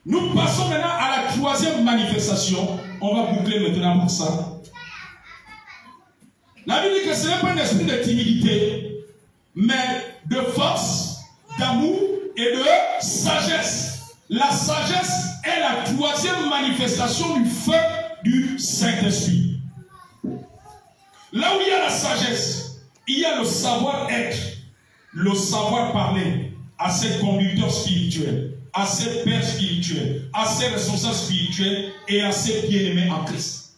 Nous passons maintenant à la troisième manifestation. On va boucler maintenant pour ça. La Bible dit que ce n'est pas un esprit de timidité, mais de force, d'amour et de sagesse. La sagesse est la troisième manifestation du feu du Saint-Esprit. Là où il y a la sagesse, il y a le savoir-être, le savoir-parler à ses conducteurs spirituels, à ses pères spirituels, à ses responsables spirituels et à ses bien-aimés en Christ.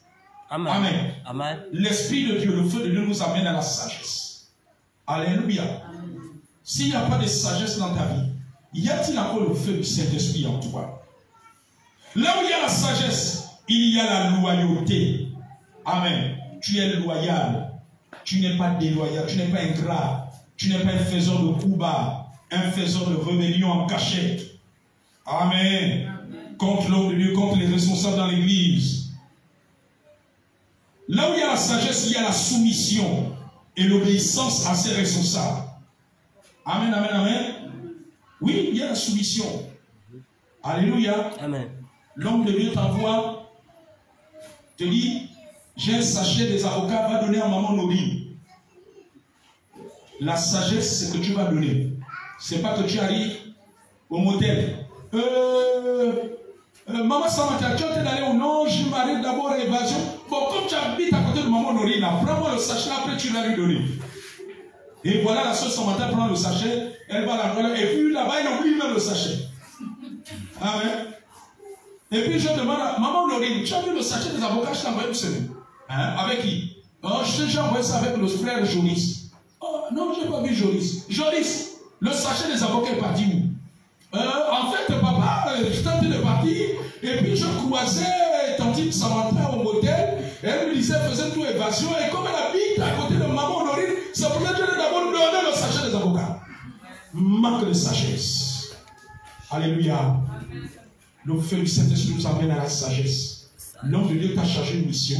Amen. Amen. Amen. L'Esprit de Dieu, le feu de Dieu nous amène à la sagesse. Alléluia. S'il n'y a pas de sagesse dans ta vie, y a-t-il encore le feu du Saint-Esprit en toi? Là où il y a la sagesse, il y a la loyauté. Amen. Tu es loyal. Tu n'es pas déloyal. Tu n'es pas ingrat. Tu n'es pas un faiseur de coups bas, un faiseur de rébellion en cachette. Amen. Contre l'homme de Dieu, contre les responsables dans l'église. Là où il y a la sagesse, il y a la soumission et l'obéissance à ses responsables. Amen, amen, amen. Oui, il y a la soumission. Alléluia. Amen. L'homme de Dieu t'envoie, te dit, j'ai un sachet des avocats, va donner à maman Nori. La sagesse, c'est que tu vas donner. C'est pas que tu arrives au motel. Maman Samantha, tu es d'aller ou non? Je m'arrête d'abord à l'évasion. Bon, comme tu habites à côté de maman Nori, prends-moi le sachet, après tu vas lui donner. Et voilà, la soeur Samantha prend le sachet, elle va la donner, et puis là-bas, il oublie même le sachet. Amen. Et puis je demande à maman Nori, tu as vu le sachet des avocats, je t'ai envoyé une semaine. Hein? Avec qui? Oh, j'ai envoyé ça avec le frère Joris. Oh, non, je n'ai pas vu Joris. Joris, le sachet des avocats est parti où? En fait, papa, je tentais de partir, et puis je croisais tantine Samantha au motel, et elle me disait, faisait tout évasion, et comme elle habite à côté de maman Honorine, c'est pour ça que je vais d'abord lui donner le sachet des avocats. Manque de sagesse. Alléluia. Le feu du Saint-Esprit nous amène à la sagesse. L'homme de Dieu t'a chargé une mission,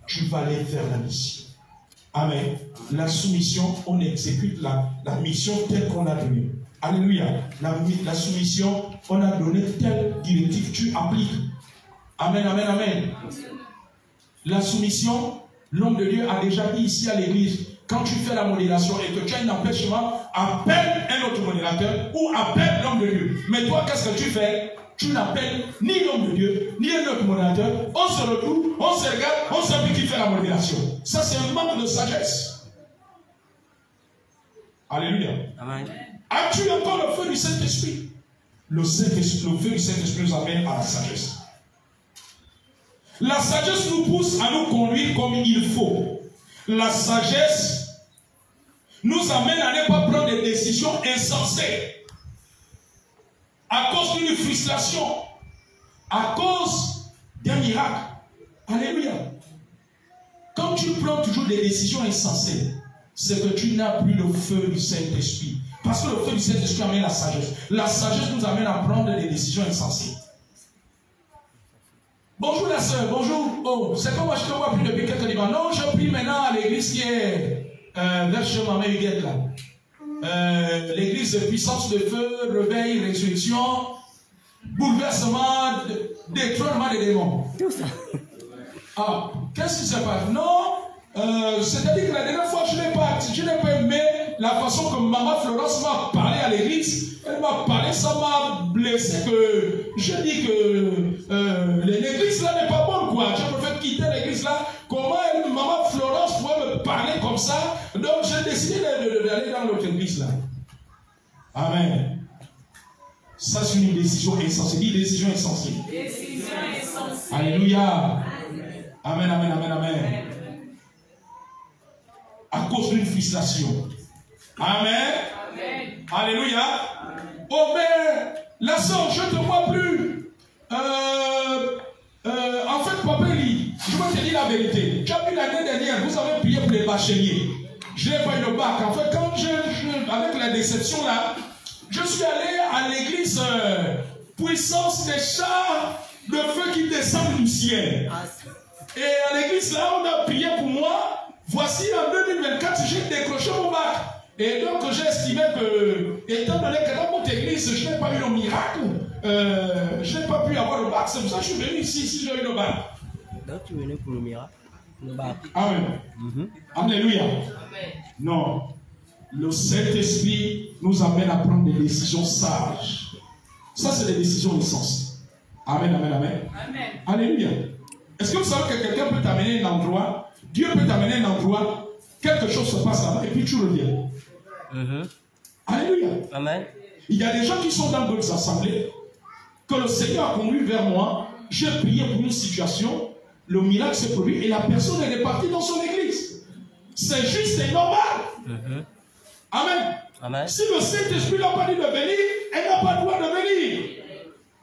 tu vas aller faire la mission. Amen. La soumission, on exécute la mission telle qu'on l'a donnée. Alléluia. La soumission, on a donné telle directive, tu appliques. Amen, amen, amen. La soumission, l'homme de Dieu a déjà dit ici à l'église, quand tu fais la modération et que tu as un empêchement, appelle un autre modérateur ou appelle l'homme de Dieu. Mais toi, qu'est-ce que tu fais? Tu n'appelles ni l'homme de Dieu, ni un autre modérateur. On se retrouve, on se regarde, on sait plus qui fait la modération. Ça, c'est un manque de sagesse. Alléluia. Amen. As-tu encore le feu du Saint-Esprit? Le feu du Saint-Esprit nous amène à la sagesse. La sagesse nous pousse à nous conduire comme il faut. La sagesse nous amène à ne pas prendre des décisions insensées. À cause d'une frustration. À cause d'un miracle. Alléluia. Quand tu prends toujours des décisions insensées, c'est que tu n'as plus le feu du Saint-Esprit. Parce que le feu du Saint-Esprit amène la sagesse. La sagesse nous amène à prendre des décisions insensées. Bonjour la sœur, bonjour. Oh, c'est comme moi je te vois plus depuis quelques dimanches. Non, je prie maintenant à l'église qui est vers chez ma mère Huguette là. L'église de puissance de feu, réveil, résurrection, bouleversement, détrônement des démons. Tout ça. Ah, qu'est-ce qui se passe? Non, C'est-à-dire que la dernière fois, je n'ai pas aimé la façon que Maman Florence m'a parlé à l'église. Elle m'a parlé, ça m'a blessé que je dis que l'église là n'est pas bonne, quoi. Je préfère quitter l'église là. Comment Maman Florence pouvait me parler comme ça? Donc j'ai décidé d'aller dans l'autre église là. Amen. Ça c'est une décision essentielle. Une décision essentielle. Décision essentielle. Alléluia. Amen, amen, amen, amen. À cause d'une frustration. Amen. Amen. Alléluia. Oh, mais la sœur, je ne te vois plus. En fait, Papa Eli, je vais te dire la vérité. Tu as vu l'année dernière, vous avez prié pour les bacheliers. Je n'ai pas eu le bac. En fait, quand avec la déception là, je suis allé à l'église puissance des chars de feu qui descendent du ciel. Et à l'église là, on a prié pour moi. Voici en 2024, j'ai décroché mon bac. Et donc j'ai estimé que, étant donné que dans votre église, je n'ai pas eu le miracle, je n'ai pas pu avoir le bac. C'est pour ça que je suis venu ici, si j'ai eu le bac. Donc tu venais pour le miracle, le bac. Amen. Alléluia. Amen. Non. Le Saint-Esprit nous amène à prendre des décisions sages. Ça, c'est des décisions essentielles. Amen, amen, amen. Amen. Alléluia. Est-ce que vous savez que quelqu'un peut t'amener un endroit, Dieu peut t'amener un endroit, quelque chose se passe là-bas et puis tu reviens. Alléluia. Amen. Il y a des gens qui sont dans d'autres assemblées, que le Seigneur a conduit vers moi, j'ai prié pour une situation, le miracle s'est produit et la personne est repartie dans son église. C'est juste et normal. Amen. Amen. Si le Saint-Esprit n'a pas dit de venir, elle n'a pas le droit de venir.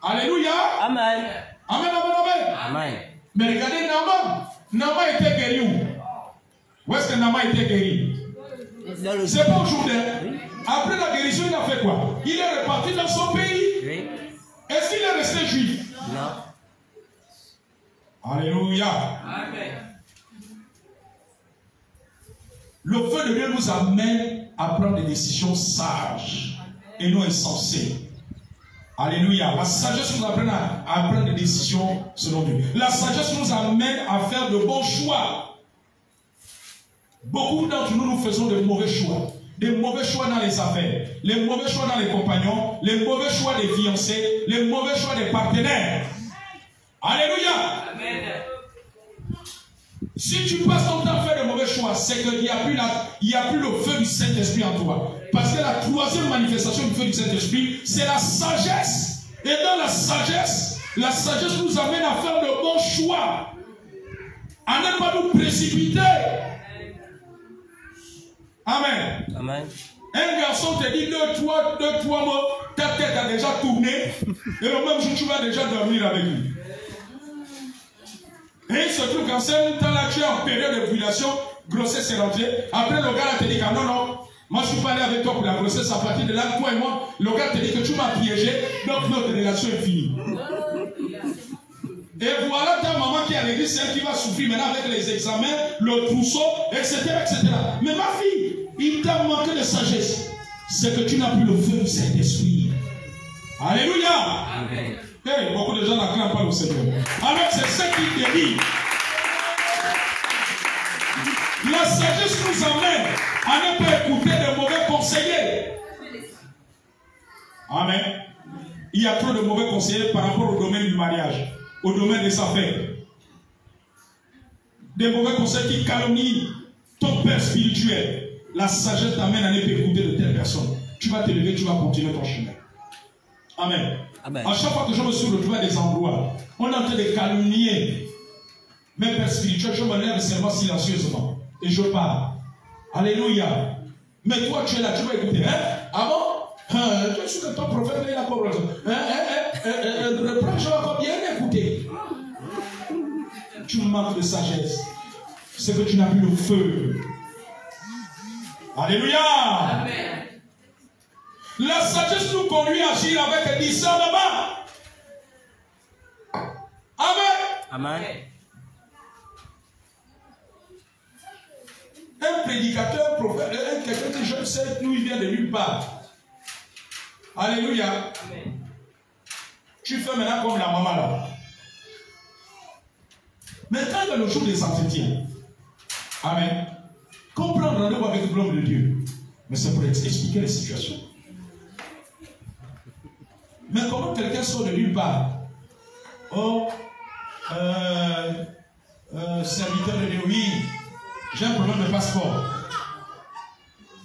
Alléluia. Amen. Amen, amen, amen. Amen. Mais regardez Naaman. Naaman était guéri où? Où est-ce que Naaman était guéri? C'est pas aujourd'hui. Après la guérison, il a fait quoi? Il est reparti dans son pays. Oui. Est-ce qu'il est resté juif? Non. Alléluia. Amen. Le feu de Dieu nous amène à prendre des décisions sages et non insensées. Alléluia. La sagesse nous amène à prendre des décisions selon Dieu. La sagesse nous amène à faire de bons choix. Beaucoup d'entre nous, nous faisons de mauvais choix. Des mauvais choix dans les affaires, les mauvais choix dans les compagnons, les mauvais choix des fiancés, les mauvais choix des partenaires. Alléluia. Amen. Si tu passes ton temps à faire de mauvais choix, c'est qu'il n'y a plus le feu du Saint-Esprit en toi. Parce que la troisième manifestation du feu du Saint-Esprit, c'est la sagesse. Et dans la sagesse nous amène à faire de bons choix. À ne pas nous précipiter. Amen. Amen. Un garçon te dit 2-3 mots, ta tête a déjà tourné, et le même jour tu vas déjà dormir avec lui. Et il se trouve qu'en ce temps-là, tu es en période de ovulation, grossesse est rentrée. Après, le gars te dit que non, moi je suis pas allé avec toi pour la grossesse, à partir de là, toi et moi, le gars te dit que tu m'as piégé, donc notre relation est finie. Et voilà ta maman qui est à l'église, celle qui va souffrir maintenant avec les examens, le trousseau, etc., etc. Mais ma fille, il t'a manqué de sagesse. C'est que tu n'as plus le feu du Saint-Esprit. Alléluia. Amen. Hey, beaucoup de gens n'acclament pas le Seigneur. Alors c'est ce qui guérit. La sagesse nous amène à ne pas écouter de mauvais conseillers. Amen. Il y a trop de mauvais conseillers par rapport au domaine du mariage, au domaine des affaires. Des mauvais conseils qui calomnient ton père spirituel. La sagesse t'amène à ne pas écouter de telle personne. Tu vas te lever, tu vas continuer ton chemin. Amen. Amen. À chaque fois que je me suis retrouvé à des endroits, on est en train de calomnier mes pères spirituels, je me lève seulement silencieusement et je parle. Alléluia. Mais toi, tu es là, tu vas écouter. Hein? Ah bon? Je suis que ton prophète, il a pas raison. Reprends, je vais encore bien écouter. Tu manques de sagesse. C'est que tu n'as plus le feu. Alléluia. Amen. La sagesse nous conduit à agir avec discernement. Amen. Amen. Un prédicateur, un prophète, quelqu'un que je sais, nous, il vient de nulle part. Alléluia. Amen. Tu fais maintenant comme la maman là. Mais quand il y a le jour des entretiens, Amen. Comprendre rendez-vous avec l'homme de Dieu. Mais c'est pour expliquer les situations. Mais comment quelqu'un sort de nulle part? Oh, serviteur de Dieu, oui, j'ai un problème de passeport.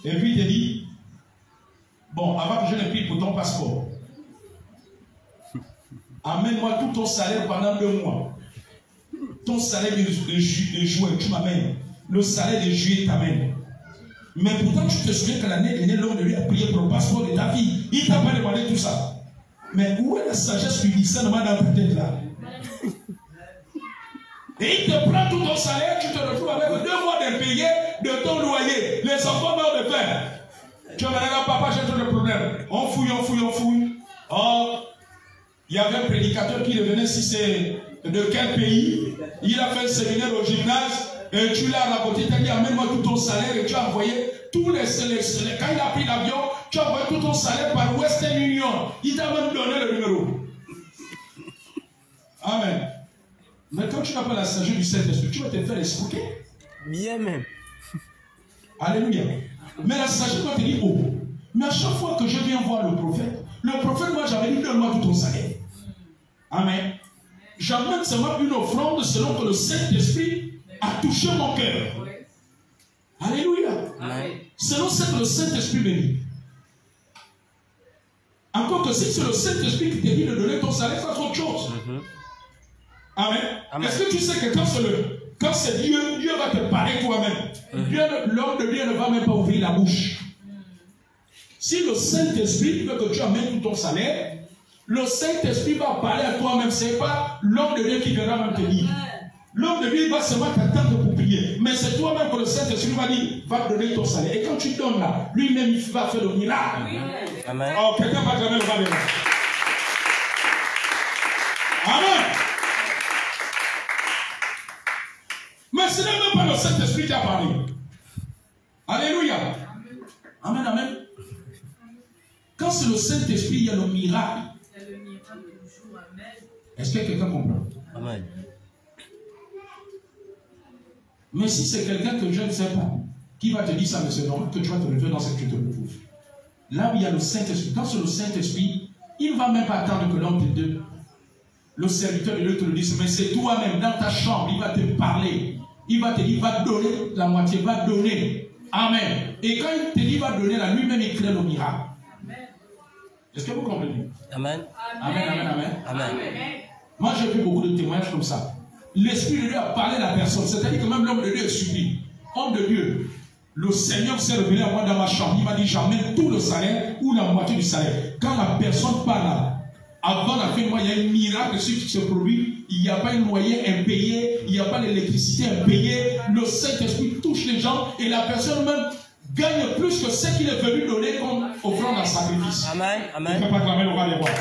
Et puis il te dit, bon, avant que je ne prie pour ton passeport, amène-moi tout ton salaire pendant 2 mois. Ton salaire de juin, tu m'amènes. Le salaire de juillet t'amène. Mais pourtant, tu te souviens que l'année dernière, l'homme de lui a prié pour le passeport de ta fille. Il t'a pas demandé tout ça. Mais où est la sagesse du discernement dans ta tête là? Et il te prend tout ton salaire, tu te retrouves avec 2 mois d'impayés de ton loyer. Les enfants meurent de faim. Tu vas me dire, papa, j'ai trop de problèmes. On fouille. Oh, il y avait un prédicateur qui revenait, si c'est de quel pays. Il a fait un séminaire au gymnase. Et tu l'as rapporté, tu as dit, amène-moi tout ton salaire. Et tu as envoyé tous les quand il a pris l'avion, tu as envoyé tout ton salaire par Western Union. Il t'a même donné le numéro. Amen. Mais quand tu n'as pas la sagesse du Saint-Esprit, tu vas te faire escroquer. Bien même. Alléluia. Mais la sagesse doit te dire, oh, mais à chaque fois que je viens voir le prophète, moi j'avais dit, donne-moi tout ton salaire. Amen. J'amène seulement une offrande selon que le Saint-Esprit a touché mon cœur. Alléluia. Amen. Selon ce que le Saint-Esprit me dit. Encore que si c'est le Saint-Esprit qui te dit de donner ton salaire, ça c'est autre chose. Amen. Est-ce que tu sais que quand c'est Dieu, Dieu va te parler toi-même. L'homme de Dieu ne va même pas ouvrir la bouche. Si le Saint-Esprit veut que tu amènes tout ton salaire, le Saint-Esprit va parler à toi-même. Ce n'est pas l'homme de Dieu qui viendra même te dire. L'homme de Dieu va seulement t'attendre pour prier. Mais c'est toi-même que le Saint-Esprit va dire, va te donner ton salaire. Et quand tu donnes là, lui-même il va faire le miracle. Amen. Oh, quelqu'un va jamais le voir. Amen. Mais ce n'est même pas le Saint-Esprit qui a parlé. Alléluia. Amen, amen. Quand c'est le Saint-Esprit, il y a le miracle. C'est le miracle du jour. Amen. Est-ce que quelqu'un comprend? Amen. Mais si c'est quelqu'un que je ne sais pas, qui va te dire ça, mais c'est normal que tu vas te lever dans ce que tu te retrouves. Là où il y a le Saint-Esprit, quand c'est le Saint-Esprit, il ne va même pas attendre que l'homme te donne. Le serviteur de Dieu te le dise, mais c'est toi-même dans ta chambre, il va te parler. Il va te dire, va donner la moitié, va donner. Amen. Et quand il te dit, va donner, là, lui-même, il crée le miracle. Est-ce que vous comprenez? Amen. Amen, amen, amen. Amen. Moi, j'ai vu beaucoup de témoignages comme ça. L'Esprit de Dieu a parlé à la personne. C'est-à-dire que même l'homme de Dieu est suivi. Homme de Dieu, le Seigneur s'est révélé à moi dans ma chambre. Il m'a dit, j'amène tout le salaire ou la moitié du salaire. Quand la personne parle, avant la fin du mois, il y a un miracle qui se produit. Il n'y a pas un loyer impayé, il n'y a pas d'électricité impayée. Le Saint-Esprit touche les gens et la personne même gagne plus que ce qu'il est venu donner comme offrande à sacrifice. Amen. Amen. Il ne peut pas clamer, on va les voir.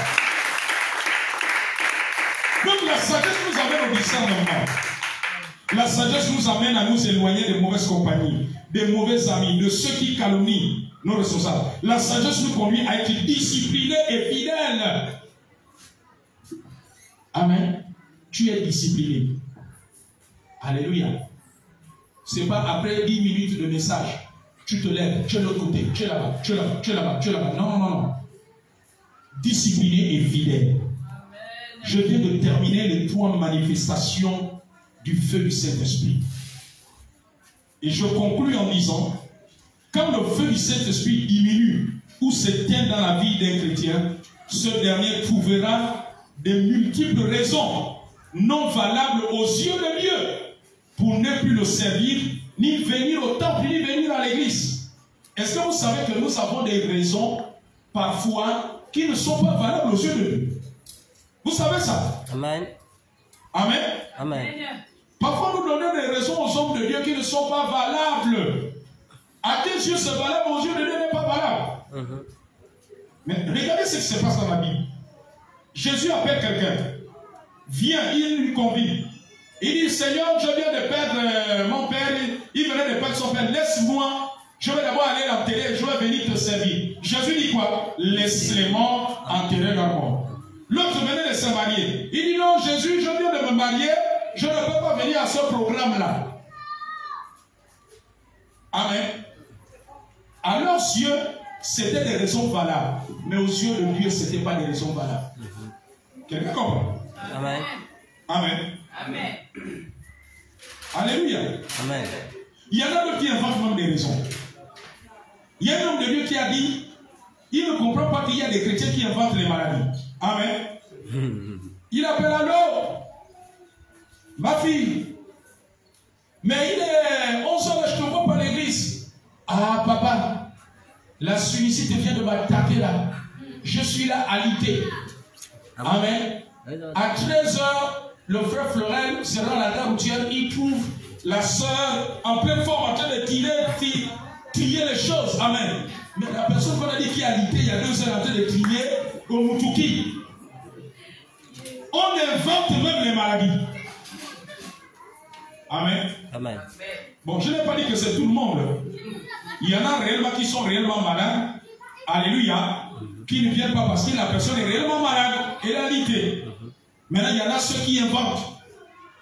Donc la sagesse nous amène au discernement. La sagesse nous amène à nous éloigner des mauvaises compagnies, des mauvais amis, de ceux qui calomnient nos responsables. La sagesse nous conduit à être disciplinés et fidèles. Amen. Tu es discipliné. Alléluia. Ce n'est pas après 10 minutes de message. Tu te lèves, tu es de l'autre côté, tu es là-bas, tu es là-bas, tu es là-bas, tu es là-bas. Non, non, non. Discipliné et fidèle. Je viens de terminer les 3 manifestations du feu du Saint-Esprit. Et je conclus en disant, quand le feu du Saint-Esprit diminue ou s'éteint dans la vie d'un chrétien, ce dernier trouvera de multiples raisons non valables aux yeux de Dieu pour ne plus le servir, ni venir au temple, ni venir à l'église. Est-ce que vous savez que nous avons des raisons parfois qui ne sont pas valables aux yeux de Dieu? Vous savez ça? Amen. Amen. Amen. Parfois nous donnons des raisons aux hommes de Dieu qui ne sont pas valables. À tes yeux c'est valable, aux yeux de Dieu n'est pas valable. Mais regardez ce qui se passe dans la Bible. Jésus appelle quelqu'un. Viens, il lui convie. Il dit, Seigneur, je viens de perdre mon père. Il venait de perdre son père. Laisse-moi. Je vais d'abord aller l'enterrer. Je vais venir te servir. Jésus dit quoi? Laisse-les morts enterrer leur mort. L'autre venait de se marier. Il dit, non, Jésus, je viens de me marier. Je ne peux pas venir à ce programme-là. Amen. À leurs yeux, c'était des raisons valables. Mais aux yeux de Dieu, ce n'était pas des raisons valables. Quelqu'un comprend? Amen. Amen. Amen. Alléluia. Amen. Il y en a d'autres qui inventent même des raisons. Il y a un homme de Dieu qui a dit, il ne comprend pas qu'il y a des chrétiens qui inventent les maladies. Amen. Il appelle allô, ma fille. Mais il est 11h, je ne te vois pas à l'église. Ah, papa, la suicide vient de m'attaquer là. Je suis là à l'ité. Amen. À 13h, le frère Florel sera à la gare routière. Il trouve la soeur en pleine forme en train de trier les choses. Amen. Mais la personne qu'on a dit qui est à l'ité, il y a 2 heures en train de trier au Mutuki. On invente même les maladies. Amen. Amen. Bon, je n'ai pas dit que c'est tout le monde. Il y en a réellement qui sont réellement malades. Alléluia. Qui ne viennent pas parce que la personne est réellement malade. Et la l'ité. Maintenant, il y en a ceux qui inventent.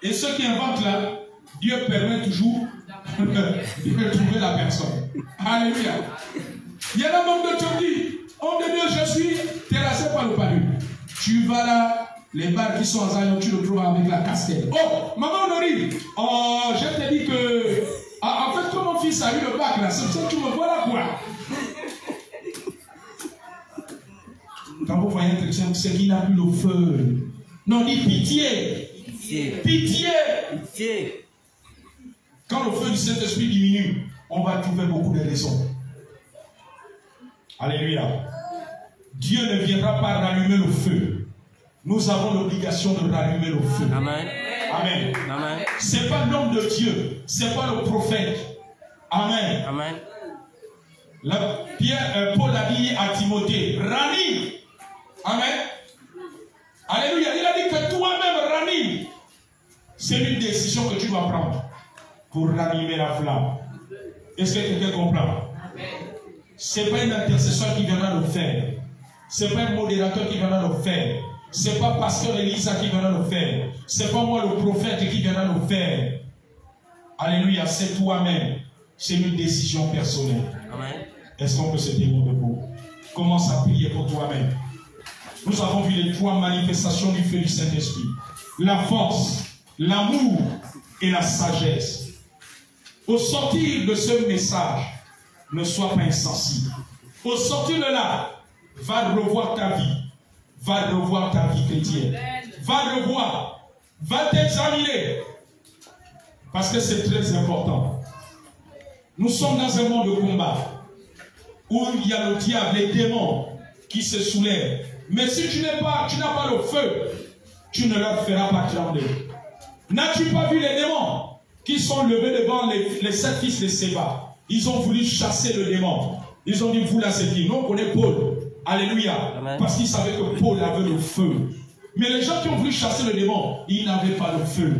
Et ceux qui inventent là, Dieu permet toujours de trouver la personne. Alléluia. Il y en a même d'autres qui disent, homme de Dieu, je suis terrassé par le palu. Tu vas là. Les bars qui sont en Zion, tu le trouves avec la casquette. Oh, maman Honorine, oh, je t'ai dit que... En fait, quand mon fils a eu le bac, là, c'est pour ça que tu me vois là, quoi. Quand vous voyez un chrétien, c'est qu'il n'a plus le feu. Non, dit pitié. Pitié. Pitié. Pitié. Quand le feu du Saint-Esprit diminue, on va trouver beaucoup de raisons. Alléluia. Dieu ne viendra pas rallumer le feu. Nous avons l'obligation de rallumer le feu. Amen. Amen. Amen. Ce n'est pas l'homme de Dieu, ce n'est pas le prophète. Amen. Amen. Paul a dit à Timothée, ranime. Amen. Alléluia. Il a dit que toi-même ranime. C'est une décision que tu dois prendre pour ranimer la flamme. Est-ce que quelqu'un comprend? Ce n'est pas un intercesseur qui viendra le faire. Ce n'est pas un modérateur qui viendra le faire. Ce n'est pas pasteur Elisa qui viendra le faire. Ce n'est pas moi le prophète qui viendra le faire. Alléluia, c'est toi-même. C'est une décision personnelle. Est-ce qu'on peut se tenir debout? Commence à prier pour toi-même. Nous avons vu les 3 manifestations du feu du Saint-Esprit. La force, l'amour et la sagesse. Au sortir de ce message, ne sois pas insensible. Au sortir de là, va revoir ta vie. Va revoir ta vie chrétienne. Va revoir. Va t'examiner. Parce que c'est très important. Nous sommes dans un monde de combat où il y a le diable, les démons qui se soulèvent. Mais si tu n'as pas le feu, tu ne leur feras pas trembler. N'as-tu pas vu les démons qui sont levés devant les 7 fils de Séba? Ils ont voulu chasser le démon. Ils ont dit, vous là c'est qui? Nous on connaît Paul. Alléluia. Amen. Parce qu'ils savaient que Paul avait le feu. Mais les gens qui ont voulu chasser le démon, ils n'avaient pas le feu.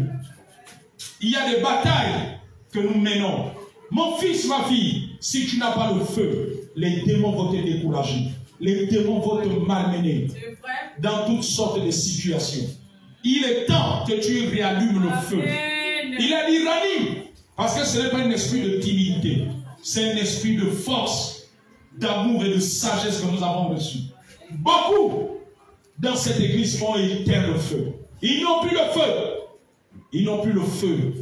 Il y a des batailles que nous menons. Mon fils, ma fille, si tu n'as pas le feu, les démons vont te décourager. Les démons vont te malmener dans toutes sortes de situations. Il est temps que tu réallumes le feu. Il a dit ranime. Parce que ce n'est pas un esprit de timidité. C'est un esprit de force, d'amour et de sagesse que nous avons reçu. Beaucoup dans cette église ont éteint le feu. Ils n'ont plus le feu. Ils n'ont plus le feu.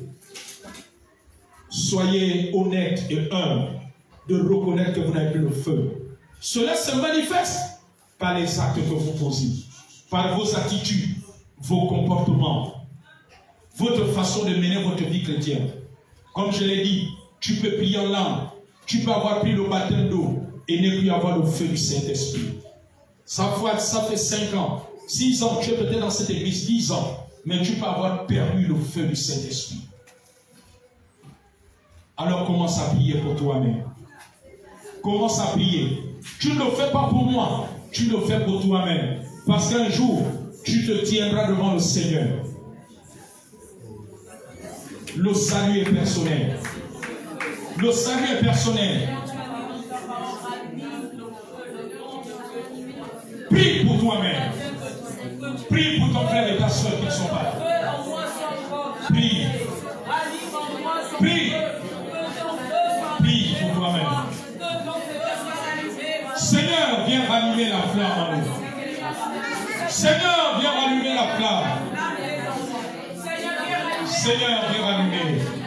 Soyez honnêtes et humbles de reconnaître que vous n'avez plus le feu. Cela se manifeste par les actes que vous posez, par vos attitudes, vos comportements, votre façon de mener votre vie chrétienne. Comme je l'ai dit, tu peux prier en langue, tu peux avoir pris le baptême d'eau et ne plus avoir le feu du Saint-Esprit. Ça fait 5 ans, 6 ans, tu es peut-être dans cette église, 10 ans, mais tu peux avoir perdu le feu du Saint-Esprit. Alors commence à prier pour toi-même. Commence à prier. Tu ne le fais pas pour moi, tu le fais pour toi-même. Parce qu'un jour, tu te tiendras devant le Seigneur. Le salut est personnel. Le salut est personnel. Prie pour toi-même. Prie pour ton frère et ta soeur qui ne sont pas là. Prie. Prie. Prie. viens rallumer la flamme en nous. Seigneur, viens rallumer la flamme. Seigneur, viens rallumer.